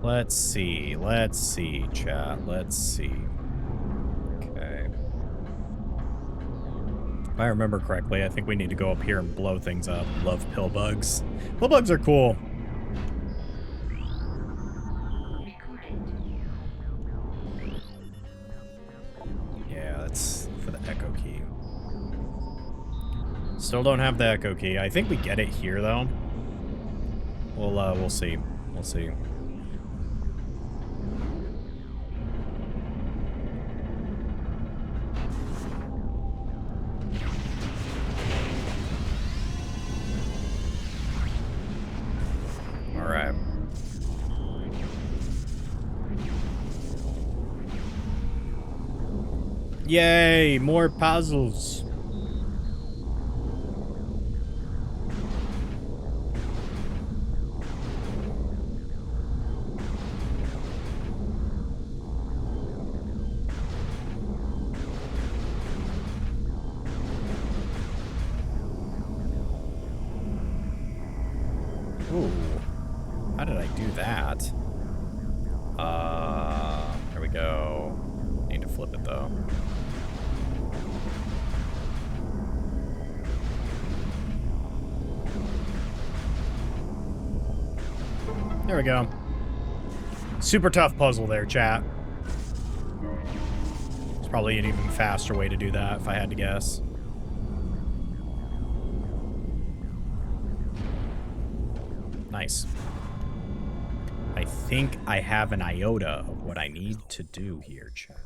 Let's see, chat. Let's see. Okay. If I remember correctly, I think we need to go up here and blow things up. Love pillbugs. Pillbugs are cool. Yeah, that's for the echo key. Still don't have the echo key. I think we get it here, though. We'll see. We'll see. All right. Yay, more puzzles. Ooh. How did I do that? There we go. Need to flip it, though. There we go. Super tough puzzle there, chat. There's probably an even faster way to do that, if I had to guess. Nice. I think I have an iota of what I need to do here, chat.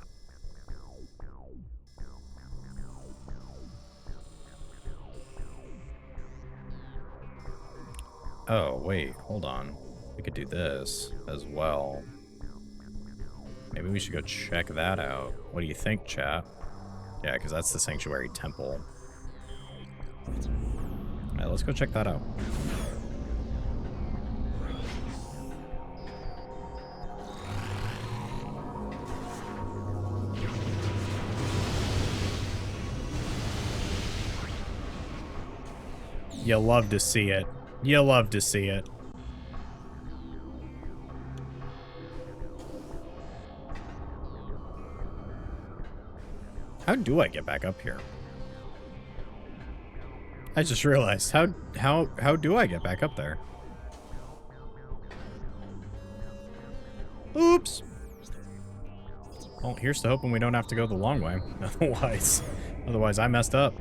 Oh, wait, hold on. We could do this as well. Maybe we should go check that out. What do you think, chat? Yeah, because that's the Sanctuary Temple. Alright, let's go check that out. You'll love to see it. You'll love to see it. How do I get back up here? I just realized. How do I get back up there? Oops. Well, here's to hoping we don't have to go the long way. Otherwise I messed up.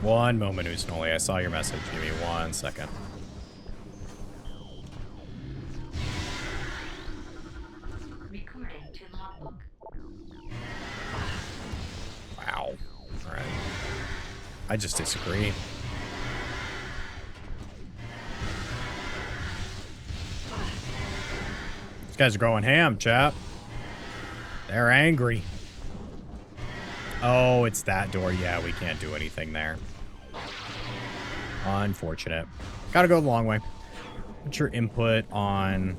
One moment, Usnoli. I saw your message. Give me 1 second. Recording to logbook. Wow. Alright. I just disagree. These guys are going ham, chap. They're angry. Oh, it's that door. Yeah, we can't do anything there. Unfortunate. Gotta go the long way. What's your input on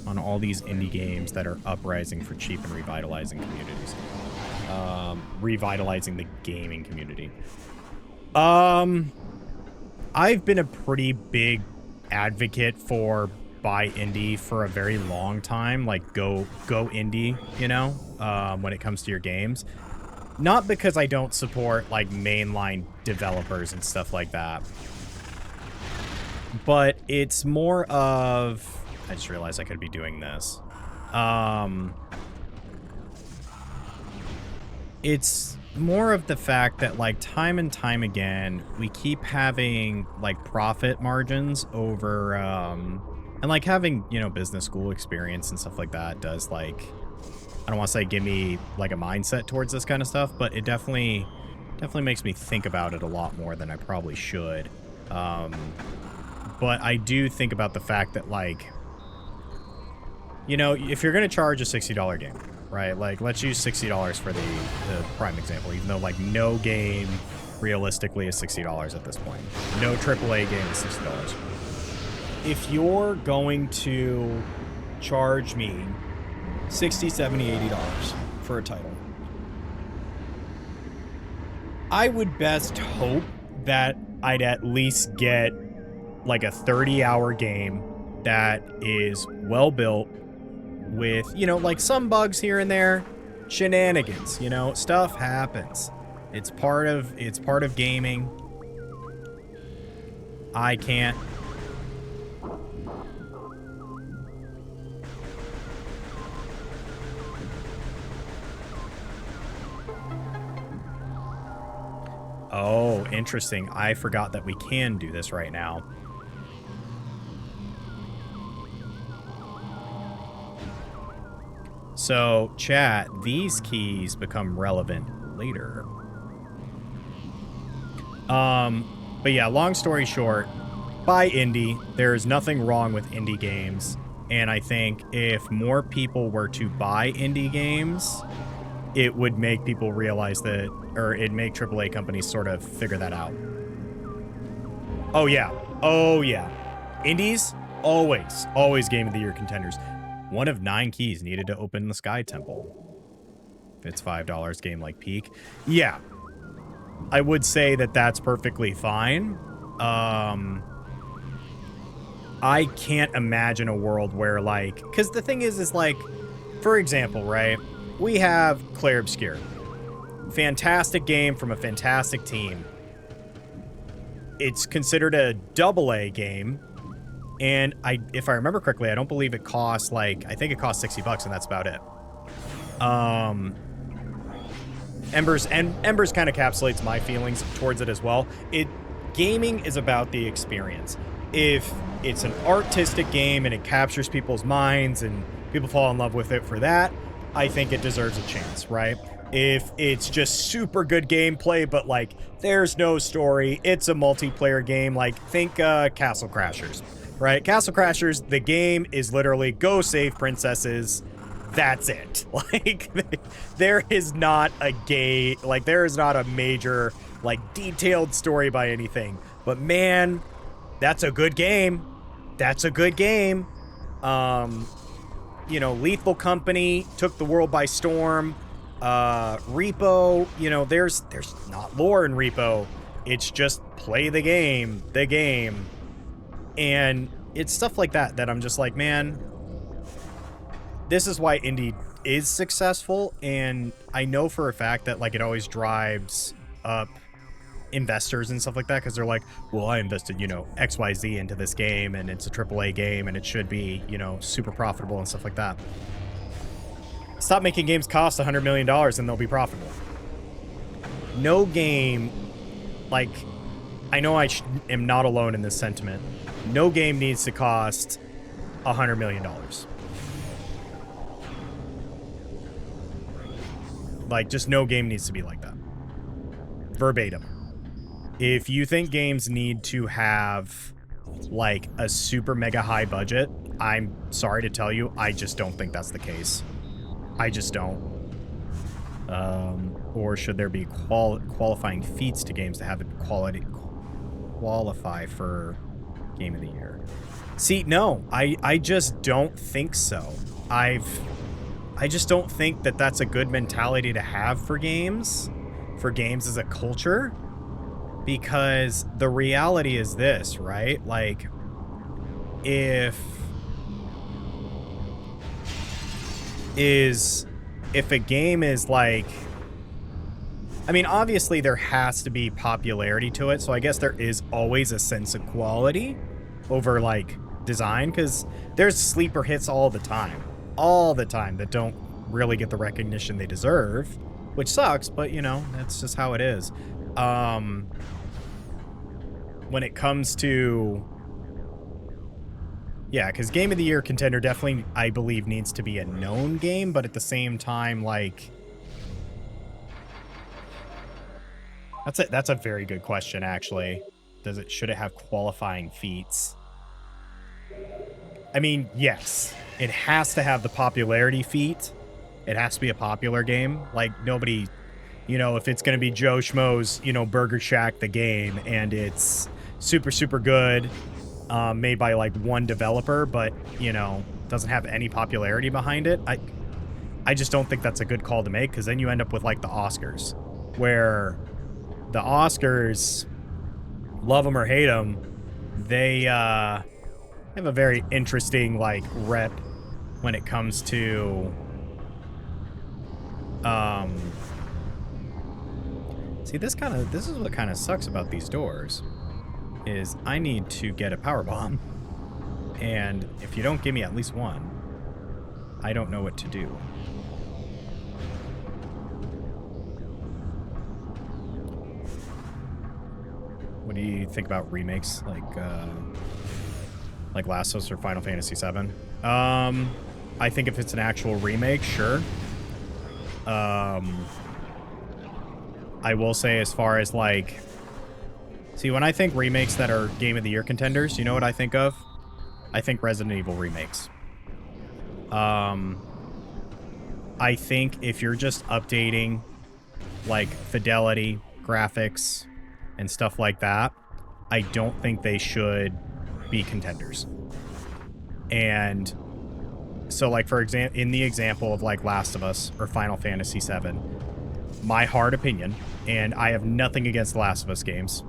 on all these indie games that are uprising for cheap and revitalizing communities. Revitalizing the gaming community. I've been a pretty big advocate for buy indie for a very long time, like go indie, you know, when it comes to your games. Not because I don't support like mainline developers and stuff like that, but it's more of, I just realized I could be doing this. It's more of the fact that, like, time and time again, we keep having, like, profit margins over, and, like, having, you know, business school experience and stuff like that does, like, I don't want to say give me, like, a mindset towards this kind of stuff, but it definitely makes me think about it a lot more than I probably should. But I do think about the fact that, like, you know, if you're going to charge a $60 game, right? Like, let's use $60 for the prime example, even though, like, no game realistically is $60 at this point. No AAA game is $60. If you're going to charge me $60, $70, $80 for a title, I would best hope that I'd at least get, like, a 30-hour game that is well built, with, you know, like some bugs here and there, shenanigans, you know, stuff happens. It's part of gaming. I can't. Oh, interesting. I forgot that we can do this right now. So, chat, these keys become relevant later. But yeah, long story short, buy indie. There's nothing wrong with indie games. And I think if more people were to buy indie games, it would make people realize that, or it'd make AAA companies sort of figure that out. Oh yeah. Oh yeah. Indies, always Game of the Year contenders. 1 of 9 keys needed to open the Sky Temple. If it's $5 game like Peak. Yeah. I would say that that's perfectly fine. I can't imagine a world where, like, because the thing is like, for example, right? We have Clair Obscur. Fantastic game from a fantastic team. It's considered a AA game. And if I remember correctly, I don't believe it costs, like, I think it costs $60 and that's about it. Embers kind of encapsulates my feelings towards it as well. Gaming is about the experience. If it's an artistic game and it captures people's minds and people fall in love with it for that, I think it deserves a chance, right? If it's just super good gameplay, but, like, there's no story, it's a multiplayer game, like, think Castle Crashers, right? Castle Crashers, the game is literally go save princesses, that's it. Like, there is not there is not a major, like, detailed story by anything. But man, that's a good game. That's a good game. You know, Lethal Company took the world by storm. Repo, you know, there's not lore in Repo. It's just play the game. And it's stuff like that I'm just like, man, this is why indie is successful. And I know for a fact that, like, it always drives up investors and stuff like that, because they're like, well, I invested, you know, XYZ into this game and it's a AAA game and it should be, you know, super profitable and stuff like that. Stop making games cost $100 million and they'll be profitable. No game, like, I know I am not alone in this sentiment. No game needs to cost $100 million. Like, just no game needs to be like that. Verbatim. If you think games need to have, like, a super mega high budget, I'm sorry to tell you, I just don't think that's the case. I just don't. Or should there be qualifying feats to games to have it qualify for Game of the Year. See, no, I just don't think so. I just don't think that that's a good mentality to have for games as a culture, because the reality is this, right? Like, if a game is like, I mean, obviously there has to be popularity to it, so I guess there is always a sense of quality over, like, design, because there's sleeper hits all the time that don't really get the recognition they deserve, which sucks, but, you know, that's just how it is. When it comes to... Yeah, because Game of the Year contender definitely, I believe, needs to be a known game, but at the same time, like... That's a very good question, actually. Should it have qualifying feats? I mean, yes. It has to have the popularity feat. It has to be a popular game. Like, nobody... You know, if it's going to be Joe Schmo's, you know, Burger Shack the game, and it's super, super good, made by, like, one developer, but, you know, doesn't have any popularity behind it, I just don't think that's a good call to make, because then you end up with, like, the Oscars, where the Oscars, love them or hate them, they have a very interesting, like, rep when it comes to... See, this is what kind of sucks about these doors, is I need to get a power bomb, and if you don't give me at least one, I don't know what to do. What do you think about remakes like Last of Us or Final Fantasy VII? I think if it's an actual remake, sure. I will say, as far as, like... See, when I think remakes that are Game of the Year contenders, you know what I think of? I think Resident Evil remakes. I think if you're just updating, like, fidelity, graphics, and stuff like that, I don't think they should be contenders. And so, like, for example, in the example of, like, Last of Us or Final Fantasy VII, my hard opinion, and I have nothing against the Last of Us games,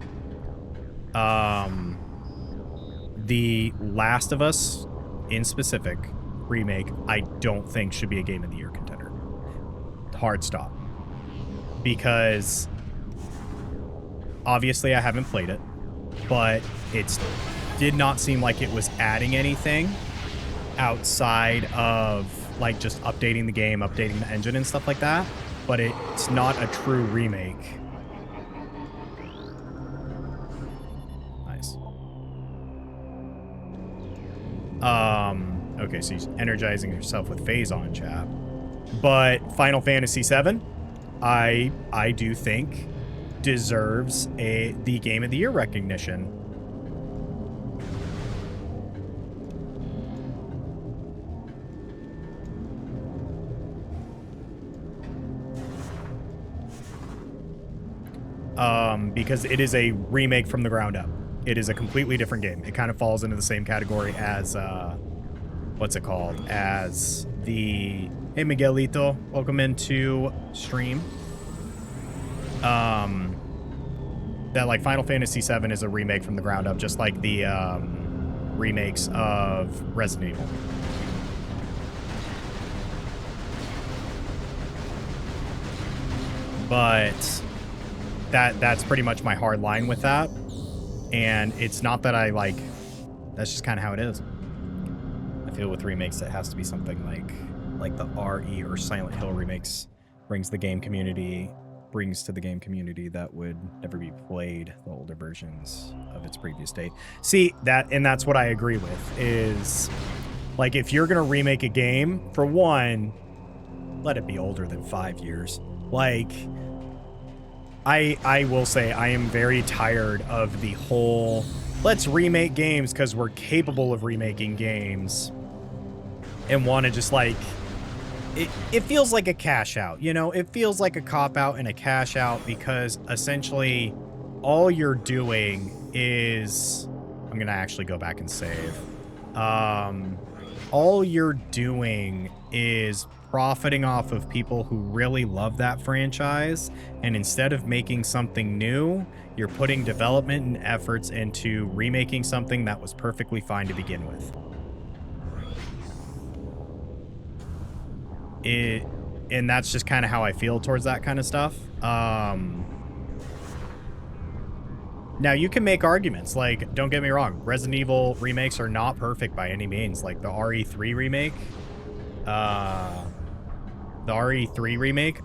the Last of Us, in specific, remake, I don't think should be a Game of the Year contender. Hard stop. Because, obviously I haven't played it, but it did not seem like it was adding anything outside of, like, just updating the game, updating the engine and stuff like that. But it's not a true remake. Nice. Okay, so she's energizing herself with Phazon chat. But Final Fantasy VII, I do think deserves the Game of the Year recognition. Because it is a remake from the ground up. It is a completely different game. It kind of falls into the same category as, what's it called? As the... Hey, Miguelito. Welcome into stream. That, like, Final Fantasy VII is a remake from the ground up, just like the, remakes of Resident Evil. But... That's pretty much my hard line with that. And it's not that I, like... That's just kind of how it is. I feel with remakes, it has to be something like the RE or Silent Hill remakes brings to the game community that would never be played, the older versions of its previous date. See, that's what I agree with, is... Like, if you're going to remake a game, for one, let it be older than 5 years. Like... I will say I am very tired of the whole, let's remake games because we're capable of remaking games, and want to just, like, it feels like a cash out, you know? It feels like a cop out and a cash out, because essentially all you're doing is, I'm gonna actually go back and save. All you're doing is profiting off of people who really love that franchise, and instead of making something new, you're putting development and efforts into remaking something that was perfectly fine to begin with. And that's just kind of how I feel towards that kind of stuff. Now you can make arguments, like, don't get me wrong, Resident Evil remakes are not perfect by any means. Like the RE3 remake, the RE3 remake,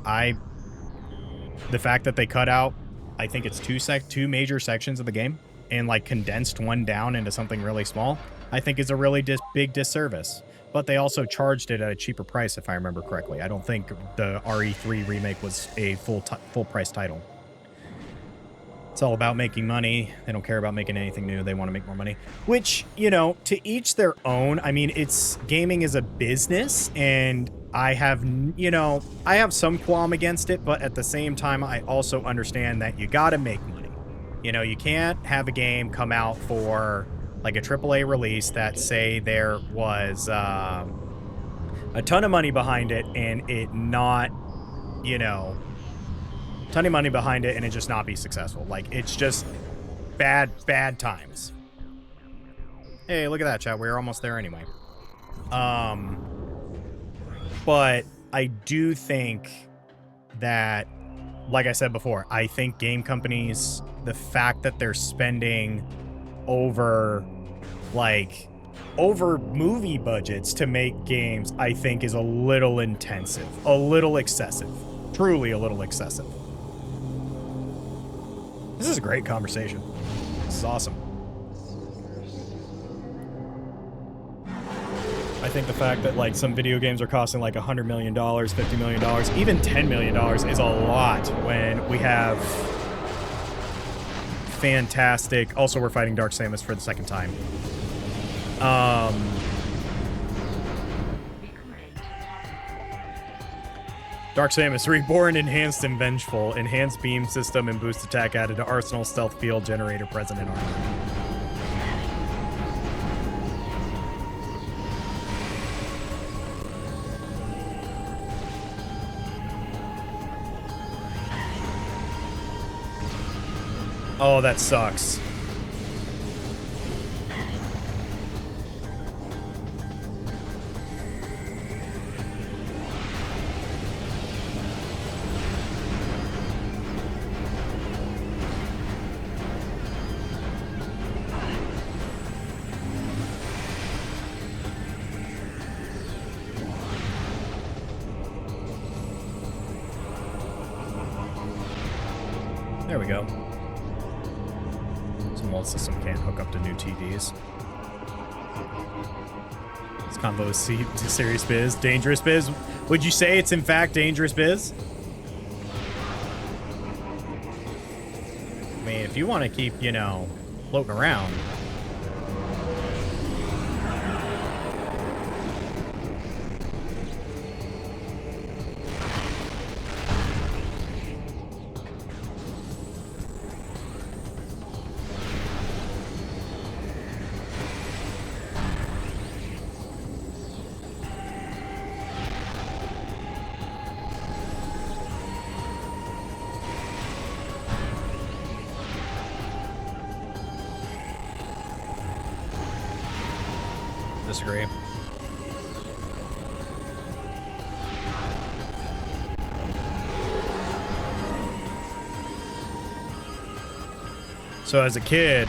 the fact that they cut out, I think it's two major sections of the game and like condensed one down into something really small, I think is a really big disservice. But they also charged it at a cheaper price, if I remember correctly. I don't think the RE3 remake was a full price title. It's all about making money. They don't care about making anything new. They want to make more money, which, you know, to each their own. I mean, gaming is a business, and I have, you know, I have some qualm against it, but at the same time, I also understand that you got to make money. You know, you can't have a game come out for like a AAA release that, say, there was a ton of money behind it and it not, you know, ton of money behind it and it just not be successful. Like, it's just bad times. Hey, look at that, chat. We're almost there anyway. But I do think that, like I said before, I think game companies, the fact that they're spending over movie budgets to make games, I think is a little intensive, a little excessive, truly a little excessive. This is a great conversation. This is awesome. I think the fact that like some video games are costing like $100 million, $50 million, even $10 million is a lot when we have fantastic. Also, we're fighting Dark Samus for the second time. Dark Samus Reborn, enhanced and vengeful, enhanced beam system and boost attack added to arsenal, stealth field generator present in armor. Oh, that sucks. There we go. Some old system can't hook up to new TVs. This combo is serious biz, dangerous biz. Would you say it's in fact dangerous biz? I mean, if you want to keep, you know, floating around. Disagree. So as a kid,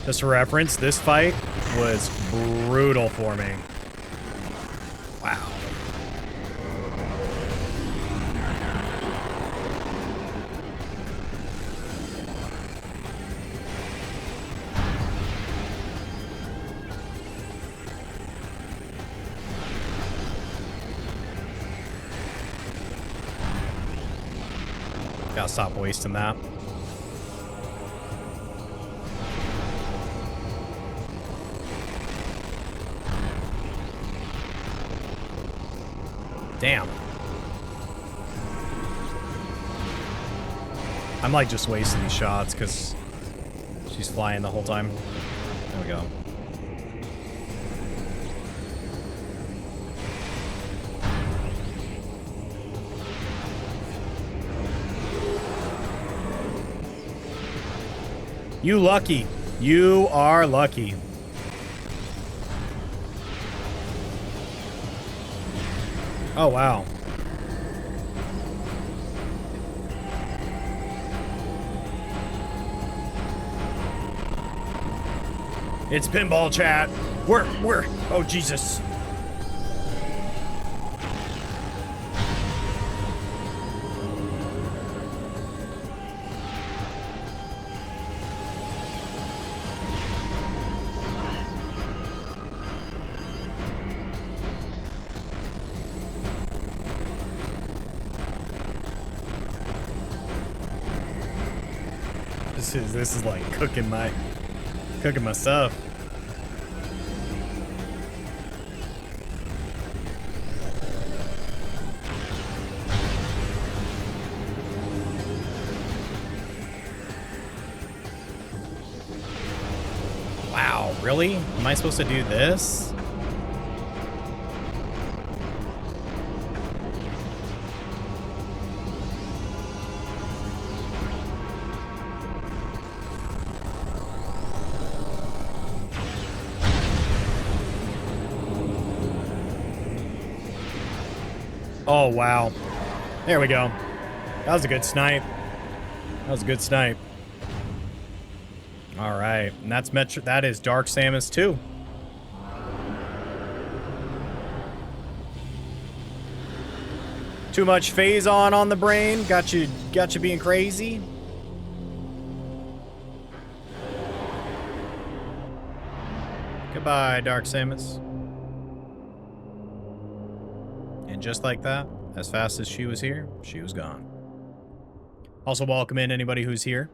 just for reference, this fight was brutal for me. Wow. Gotta stop wasting that. Damn. I'm like just wasting these shots because she's flying the whole time. There we go. You lucky. You are lucky. Oh, wow. It's pinball chat. We're, oh, Jesus. This is like cooking my stuff. Wow, really? Am I supposed to do this? Oh, wow. There we go. That was a good snipe. That was a good snipe. All right. And that's that is Dark Samus 2. Too much phase on the brain. Got you being crazy. Goodbye, Dark Samus. And just like that, as fast as she was here, she was gone. Also, welcome in anybody who's here.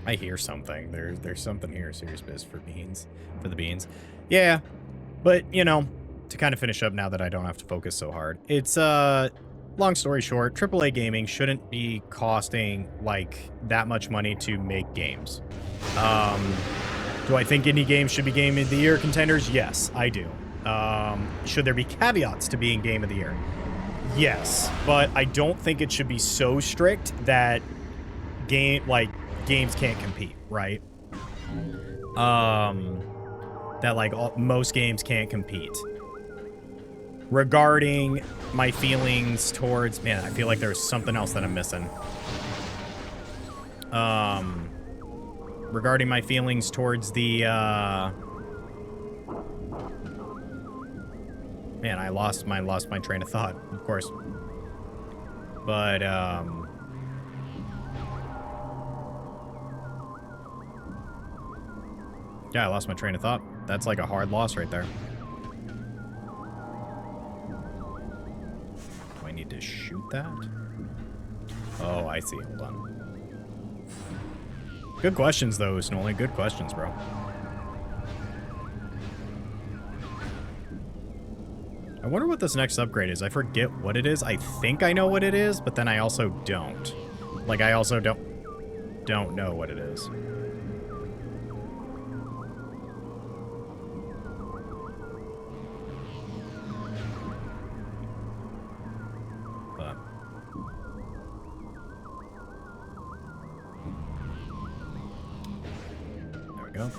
I hear something. There's something here. Serious biz for beans. For the beans. Yeah. But, you know, to kind of finish up now that I don't have to focus so hard. It's, long story short, AAA gaming shouldn't be costing, like, that much money to make games. Do I think indie games should be Game of the Year contenders? Yes, I do. Should there be caveats to being Game of the Year? Yes, but I don't think it should be so strict that games can't compete, right? That, like, most games can't compete. Regarding my feelings towards... Man, I feel like there's something else that I'm missing. Regarding my feelings towards the... Man, I lost my train of thought, of course. But, yeah, I lost my train of thought. That's like a hard loss right there. Do I need to shoot that? Oh, I see. Hold on. Good questions, though, Snolly. Good questions, bro. I wonder what this next upgrade is. I forget what it is. I think I know what it is, but then I also don't. Like, I also don't know what it is. Go.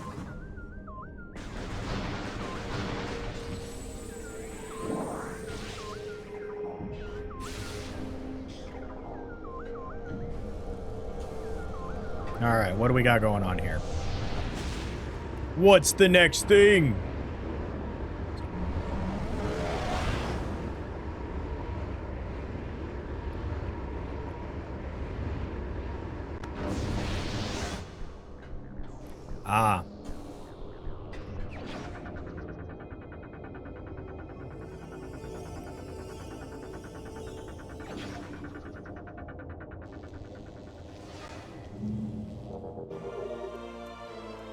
All right, what do we got going on here? What's the next thing? Ah.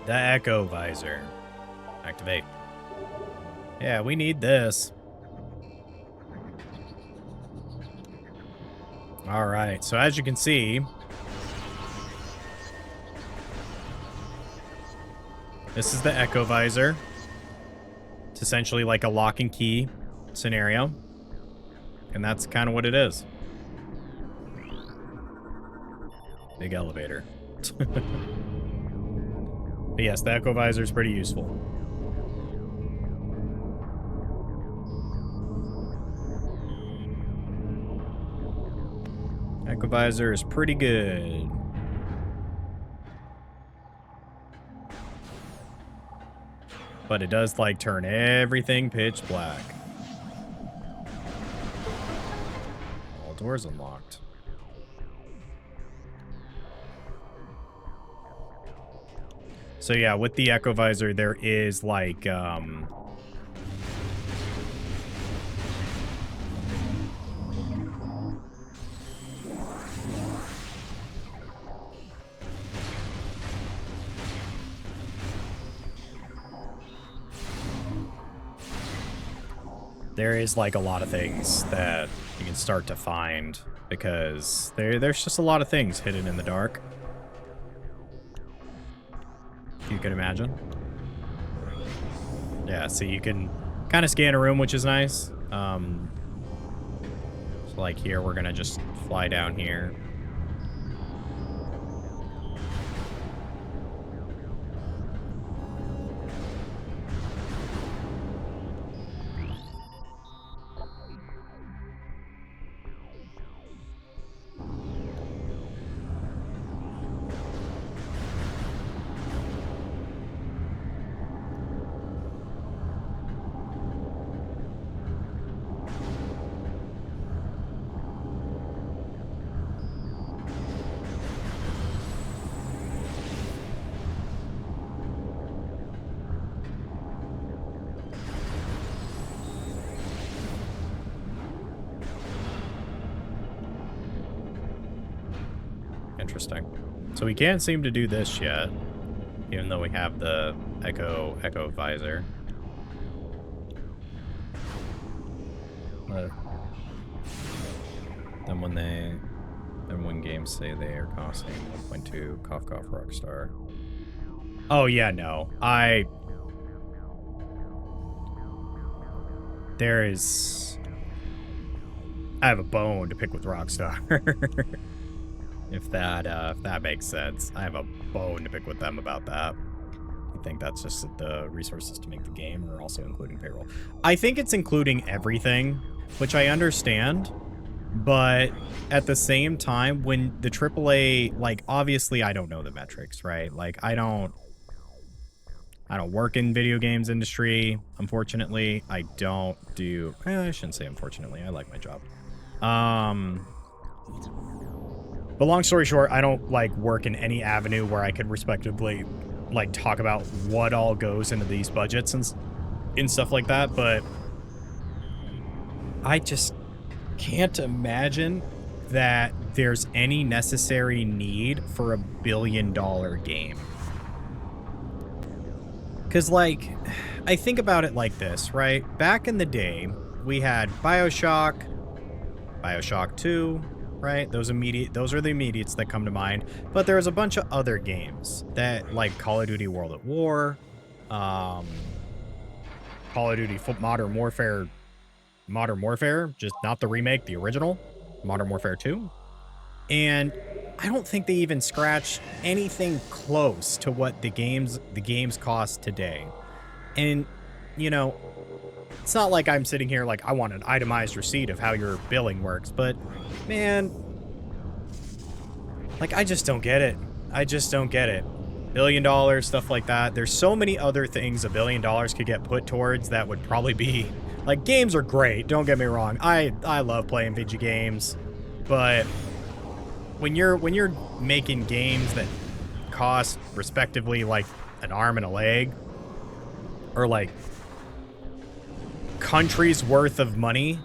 The Echo Visor. Activate. Yeah, we need this. All right, so as you can see, this is the Echo Visor. It's essentially like a lock and key scenario. And that's kind of what it is. Big elevator. But yes, the Echo Visor is pretty useful. Echo Visor is pretty good. But it does, like, turn everything pitch black. All doors unlocked. So yeah, with the Echo Visor, there is, like, there is, like, a lot of things that you can start to find, because there's just a lot of things hidden in the dark. If you can imagine. Yeah, so you can kind of scan a room, which is nice. So like here, we're gonna just fly down here. Interesting. So we can't seem to do this yet, even though we have the Echo Visor. But then when games say they are costing 1.2, cough cough Rockstar. Oh yeah, no. I have a bone to pick with Rockstar. If that makes sense. I have a bone to pick with them about that. I think that's just the resources to make the game, or also including payroll. I think it's including everything, which I understand, but at the same time, when the AAA, like, obviously I don't know the metrics, right? Like, I don't work in video games industry, unfortunately. I don't do, I shouldn't say unfortunately, I like my job. But long story short, I don't, like, work in any avenue where I could respectively, like, talk about what all goes into these budgets and stuff like that, but I just can't imagine that there's any necessary need for $1 billion game. Because, like, I think about it like this, right? Back in the day, we had BioShock, BioShock 2, right? Those are the immediates that come to mind. But there's a bunch of other games that, like, Call of Duty World at War, Call of Duty Modern Warfare, just not the remake, the original, Modern Warfare 2. And I don't think they even scratched anything close to what the games cost today. And, you know, it's not like I'm sitting here like I want an itemized receipt of how your billing works, but man, like, I just don't get it. I just don't get it. $1 billion, stuff like that. There's so many other things $1 billion could get put towards that would probably be, like, games are great, don't get me wrong. I love playing video games, but when you're making games that cost respectively like an arm and a leg, or like countries worth of money,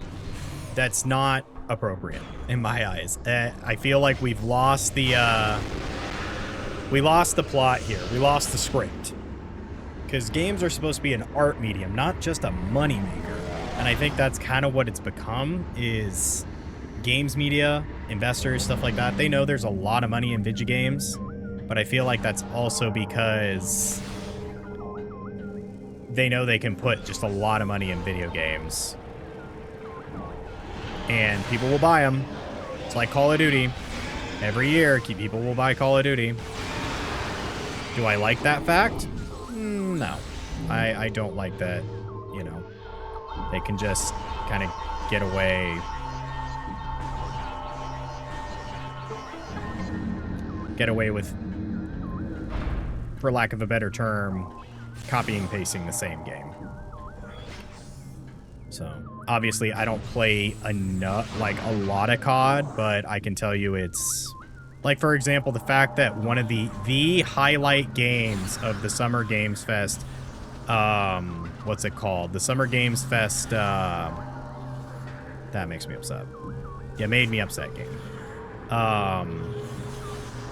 that's not appropriate in my eyes. I feel like we've lost the plot here. We lost the script, because games are supposed to be an art medium, not just a money maker. And I think that's kind of what it's become, is games media investors, stuff like that, they know there's a lot of money in video games, but I feel like that's also because they know they can put just a lot of money in video games. And people will buy them. It's like Call of Duty. Every year, people will buy Call of Duty. Do I like that fact? No. I don't like that, you know, they can just kind of get away. Get away with, for lack of a better term, copying and pasting the same game. So, obviously, I don't play a lot of COD, but I can tell you it's... Like, for example, the fact that one of the highlight games of the Summer Games Fest, what's it called? The Summer Games Fest, that makes me upset. Yeah, made me upset game.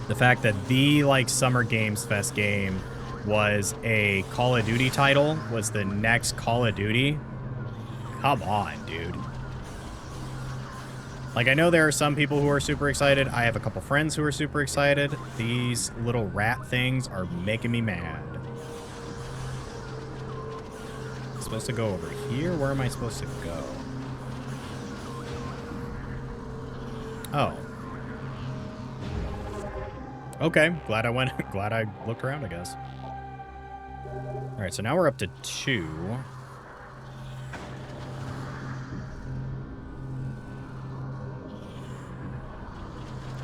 The fact that the, like, Summer Games Fest game was a Call of Duty title, was the next Call of Duty. Come on, dude. Like, I know there are some people who are super excited. I have a couple friends who are super excited. These little rat things are making me mad. I'm supposed to go over here? Where am I supposed to go? Oh. Okay, glad I went, glad I looked around, I guess. Alright, so now we're up to 2.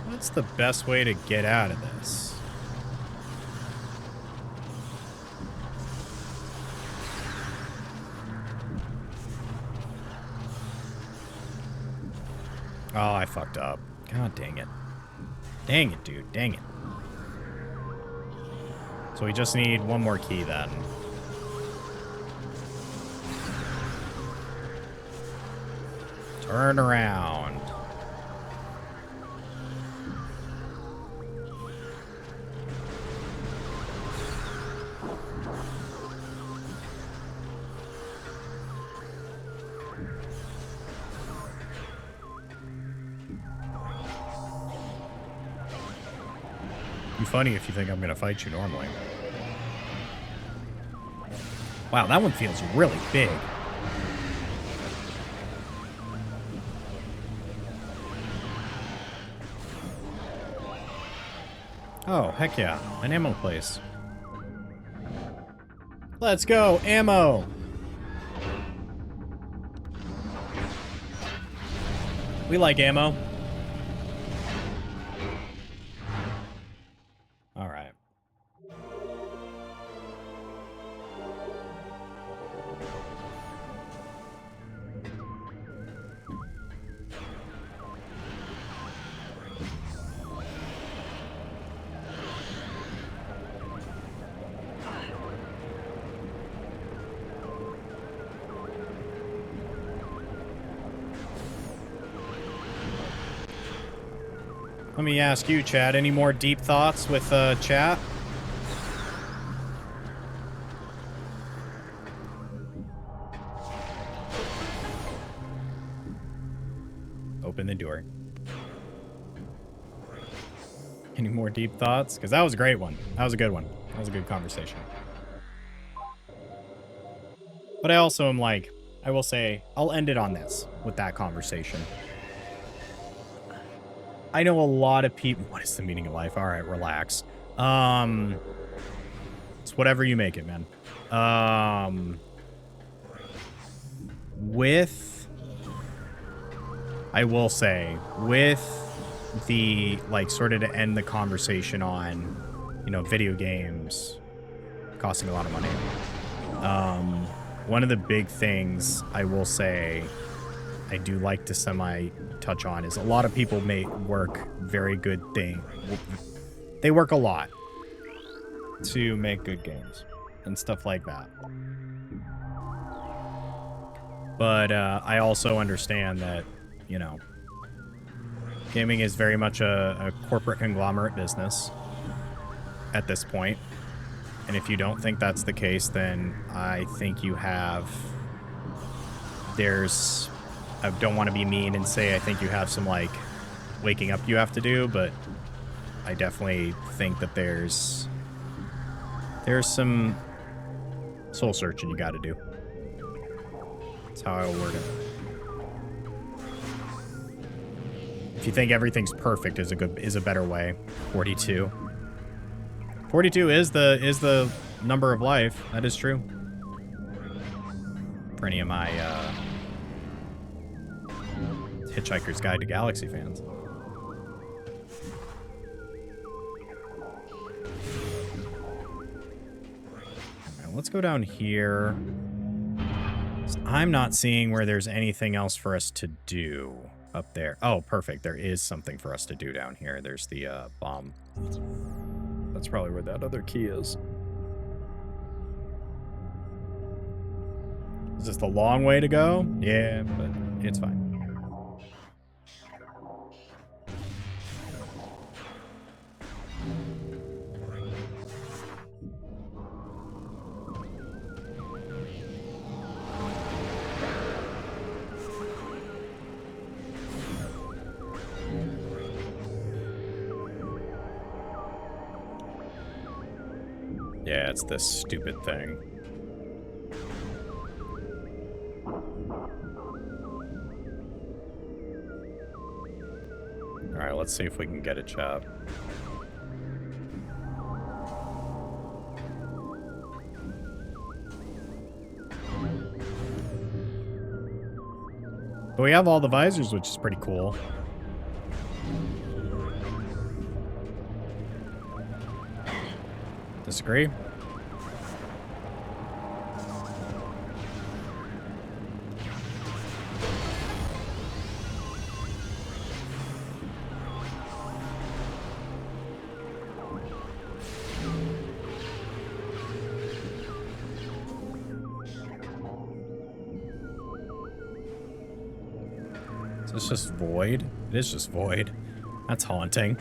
What's the best way to get out of this? Oh, I fucked up. God dang it. Dang it, dude. Dang it. So we just need one more key then. Turn around. Be funny if you think I'm gonna fight you normally. Wow, that one feels really big. Oh, heck yeah. An ammo place. Let's go, ammo! We like ammo. Alright. Let me ask you, Chad, any more deep thoughts with chat? Open the door. Any more deep thoughts? Because that was a great one. That was a good one. That was a good conversation. But I also am like, I will say, I'll end it on this, with that conversation. I know a lot of people... What is the meaning of life? All right, relax. It's whatever you make it, man. I will say, with the, like, sort of to end the conversation on, you know, video games costing a lot of money. One of the big things I will say I do like to semi-touch on is a lot of people work very good things. They work a lot to make good games and stuff like that. But I also understand that, you know, gaming is very much a corporate conglomerate business at this point. And if you don't think that's the case, then I think you have... I don't want to be mean and say I think you have some, like, waking up you have to do, but I definitely think that there's some soul searching you got to do. That's how I will word it. If you think everything's perfect is a better way. 42. 42 is the number of life. That is true. For any of my Hitchhiker's Guide to Galaxy fans. Right, let's go down here. I'm not seeing where there's anything else for us to do up there. Oh, perfect. There is something for us to do down here. There's the bomb. That's probably where that other key is. Is this the long way to go? Yeah, but it's fine. Yeah, it's this stupid thing. Alright, let's see if we can get it, chat. But we have all the visors, which is pretty cool. Disagree? It's just void. It is just void. That's haunting.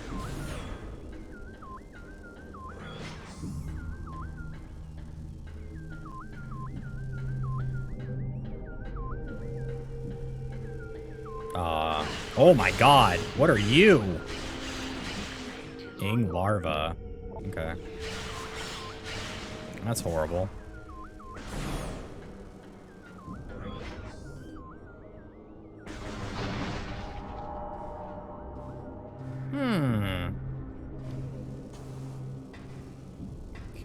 Oh my god. What are you? Ing larva. Okay. That's horrible.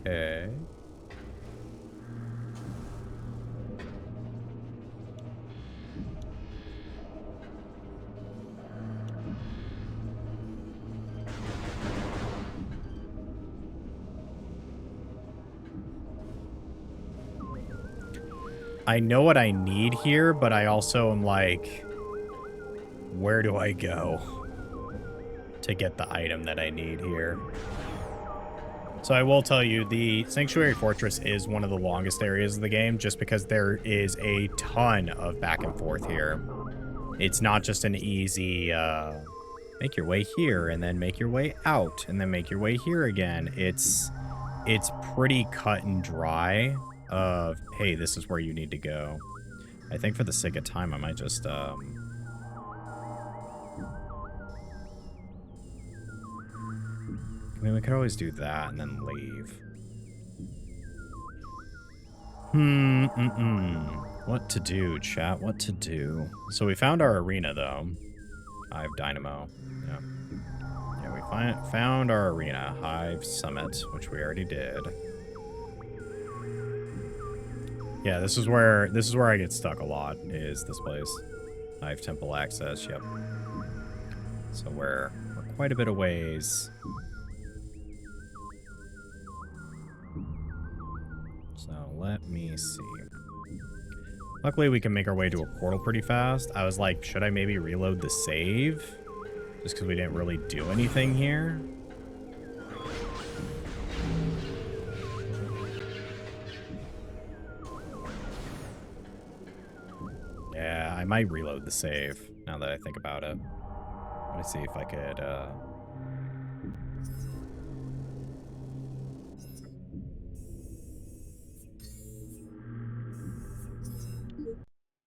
Okay. I know what I need here, but I also am like, where do I go to get the item that I need here? So I will tell you, the Sanctuary Fortress is one of the longest areas of the game just because there is a ton of back and forth here. It's not just an easy, make your way here and then make your way out and then make your way here again. It's pretty cut and dry of, hey, this is where you need to go. I think for the sake of time, I might just, I mean, we could always do that and then leave. What to do, chat? What to do? So we found our arena, though. Hive Dynamo. Yeah. Yeah, we found our arena. Hive Summit, which we already did. Yeah, this is where I get stuck a lot, is this place. Hive Temple access, yep. So we're quite a bit of ways. So let me see. Luckily, we can make our way to a portal pretty fast. I was like, should I maybe reload the save? Just because we didn't really do anything here. Yeah, I might reload the save now that I think about it. Let me see if I could,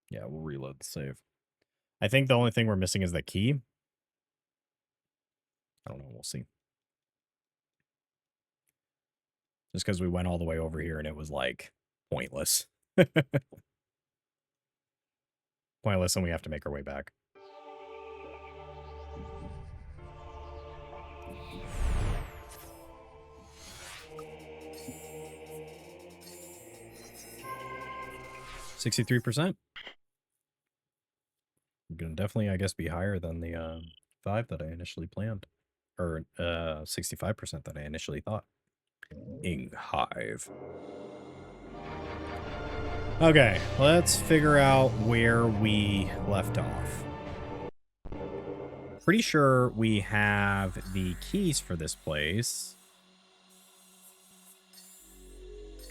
yeah, we'll reload the save. I think the only thing we're missing is the key. I don't know. We'll see. Just because we went all the way over here and it was like pointless. Pointless, and we have to make our way back. $63%. Gonna definitely, I guess, be higher than the 5 that I initially planned. Or 65% that I initially thought. Ing Hive. Okay, let's figure out where we left off. Pretty sure we have the keys for this place.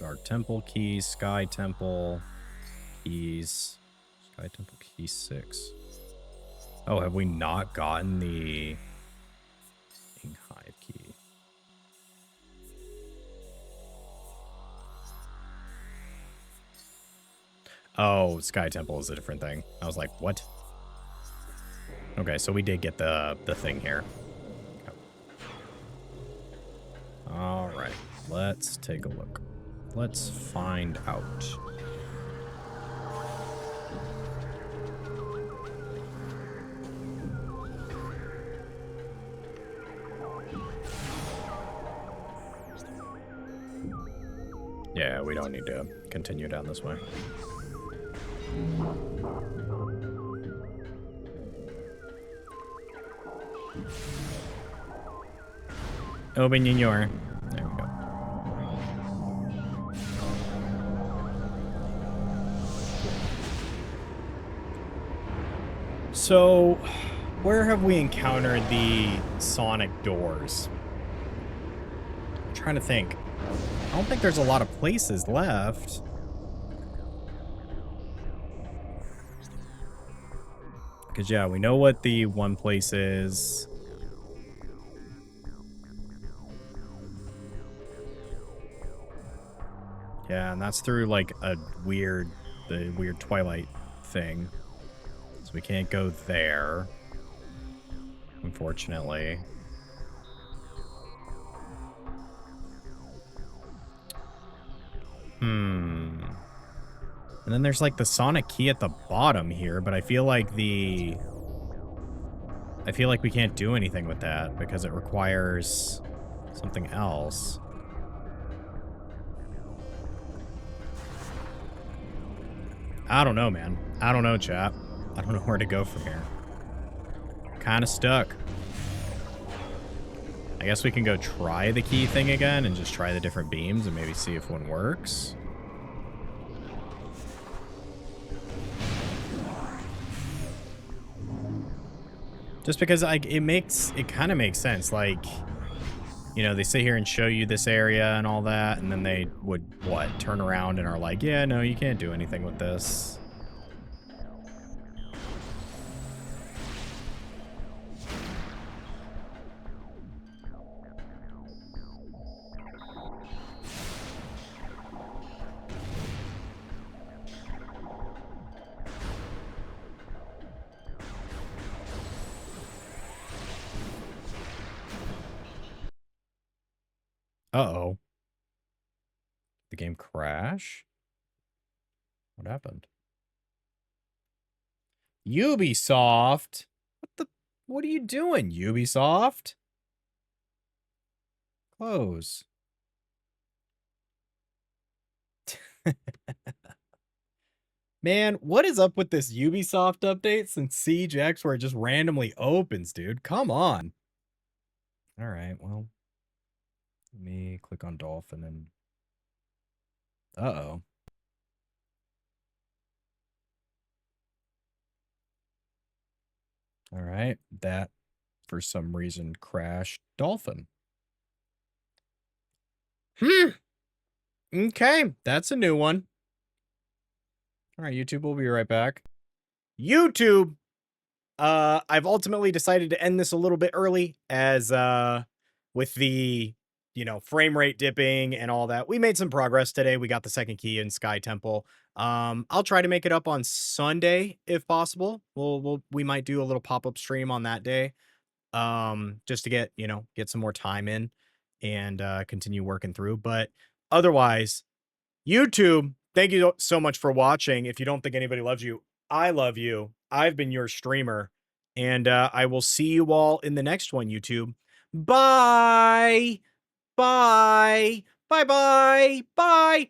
Dark Temple keys, Sky Temple keys. Sky Temple key 6. Oh, have we not gotten the Ing Hive key? Oh, Sky Temple is a different thing. I was like, what? Okay, so we did get the thing here. Okay. All right, let's take a look. Let's find out. Yeah, we don't need to continue down this way. Open your. There we go. So, where have we encountered the sonic doors? I'm trying to think. I don't think there's a lot of places left. Because, yeah, we know what the one place is. Yeah, and that's through, like, the weird Twilight thing. So we can't go there, unfortunately. And then there's, like, the sonic key at the bottom here, but I feel like we can't do anything with that because it requires something else. I don't know, man. I don't know, chat. I don't know where to go from here. Kind of stuck. I guess we can go try the key thing again and just try the different beams and maybe see if one works. Just because it kind of makes sense. Like, you know, they sit here and show you this area and all that, and then they would, turn around and are like, yeah, no, you can't do anything with this. Uh-oh. The game crash? What happened? Ubisoft? What are you doing, Ubisoft? Close. Man, what is up with this Ubisoft update since Siege X where it just randomly opens, dude? Come on. All right, well. Let me click on Dolphin and... Uh-oh. All right, that, for some reason, crashed Dolphin. Okay, that's a new one. All right, YouTube, we'll be right back. YouTube! I've ultimately decided to end this a little bit early as, with the, you know, frame rate dipping and all that. We made some progress today. We got the second key in Sky Temple. I'll try to make it up on Sunday if possible. We might do a little pop-up stream on that day. just to get, get some more time in and continue working through. But otherwise, YouTube, thank you so much for watching. If you don't think anybody loves you, I love you. I've been your streamer, and I will see you all in the next one, YouTube. Bye. Bye. Bye. Bye. Bye.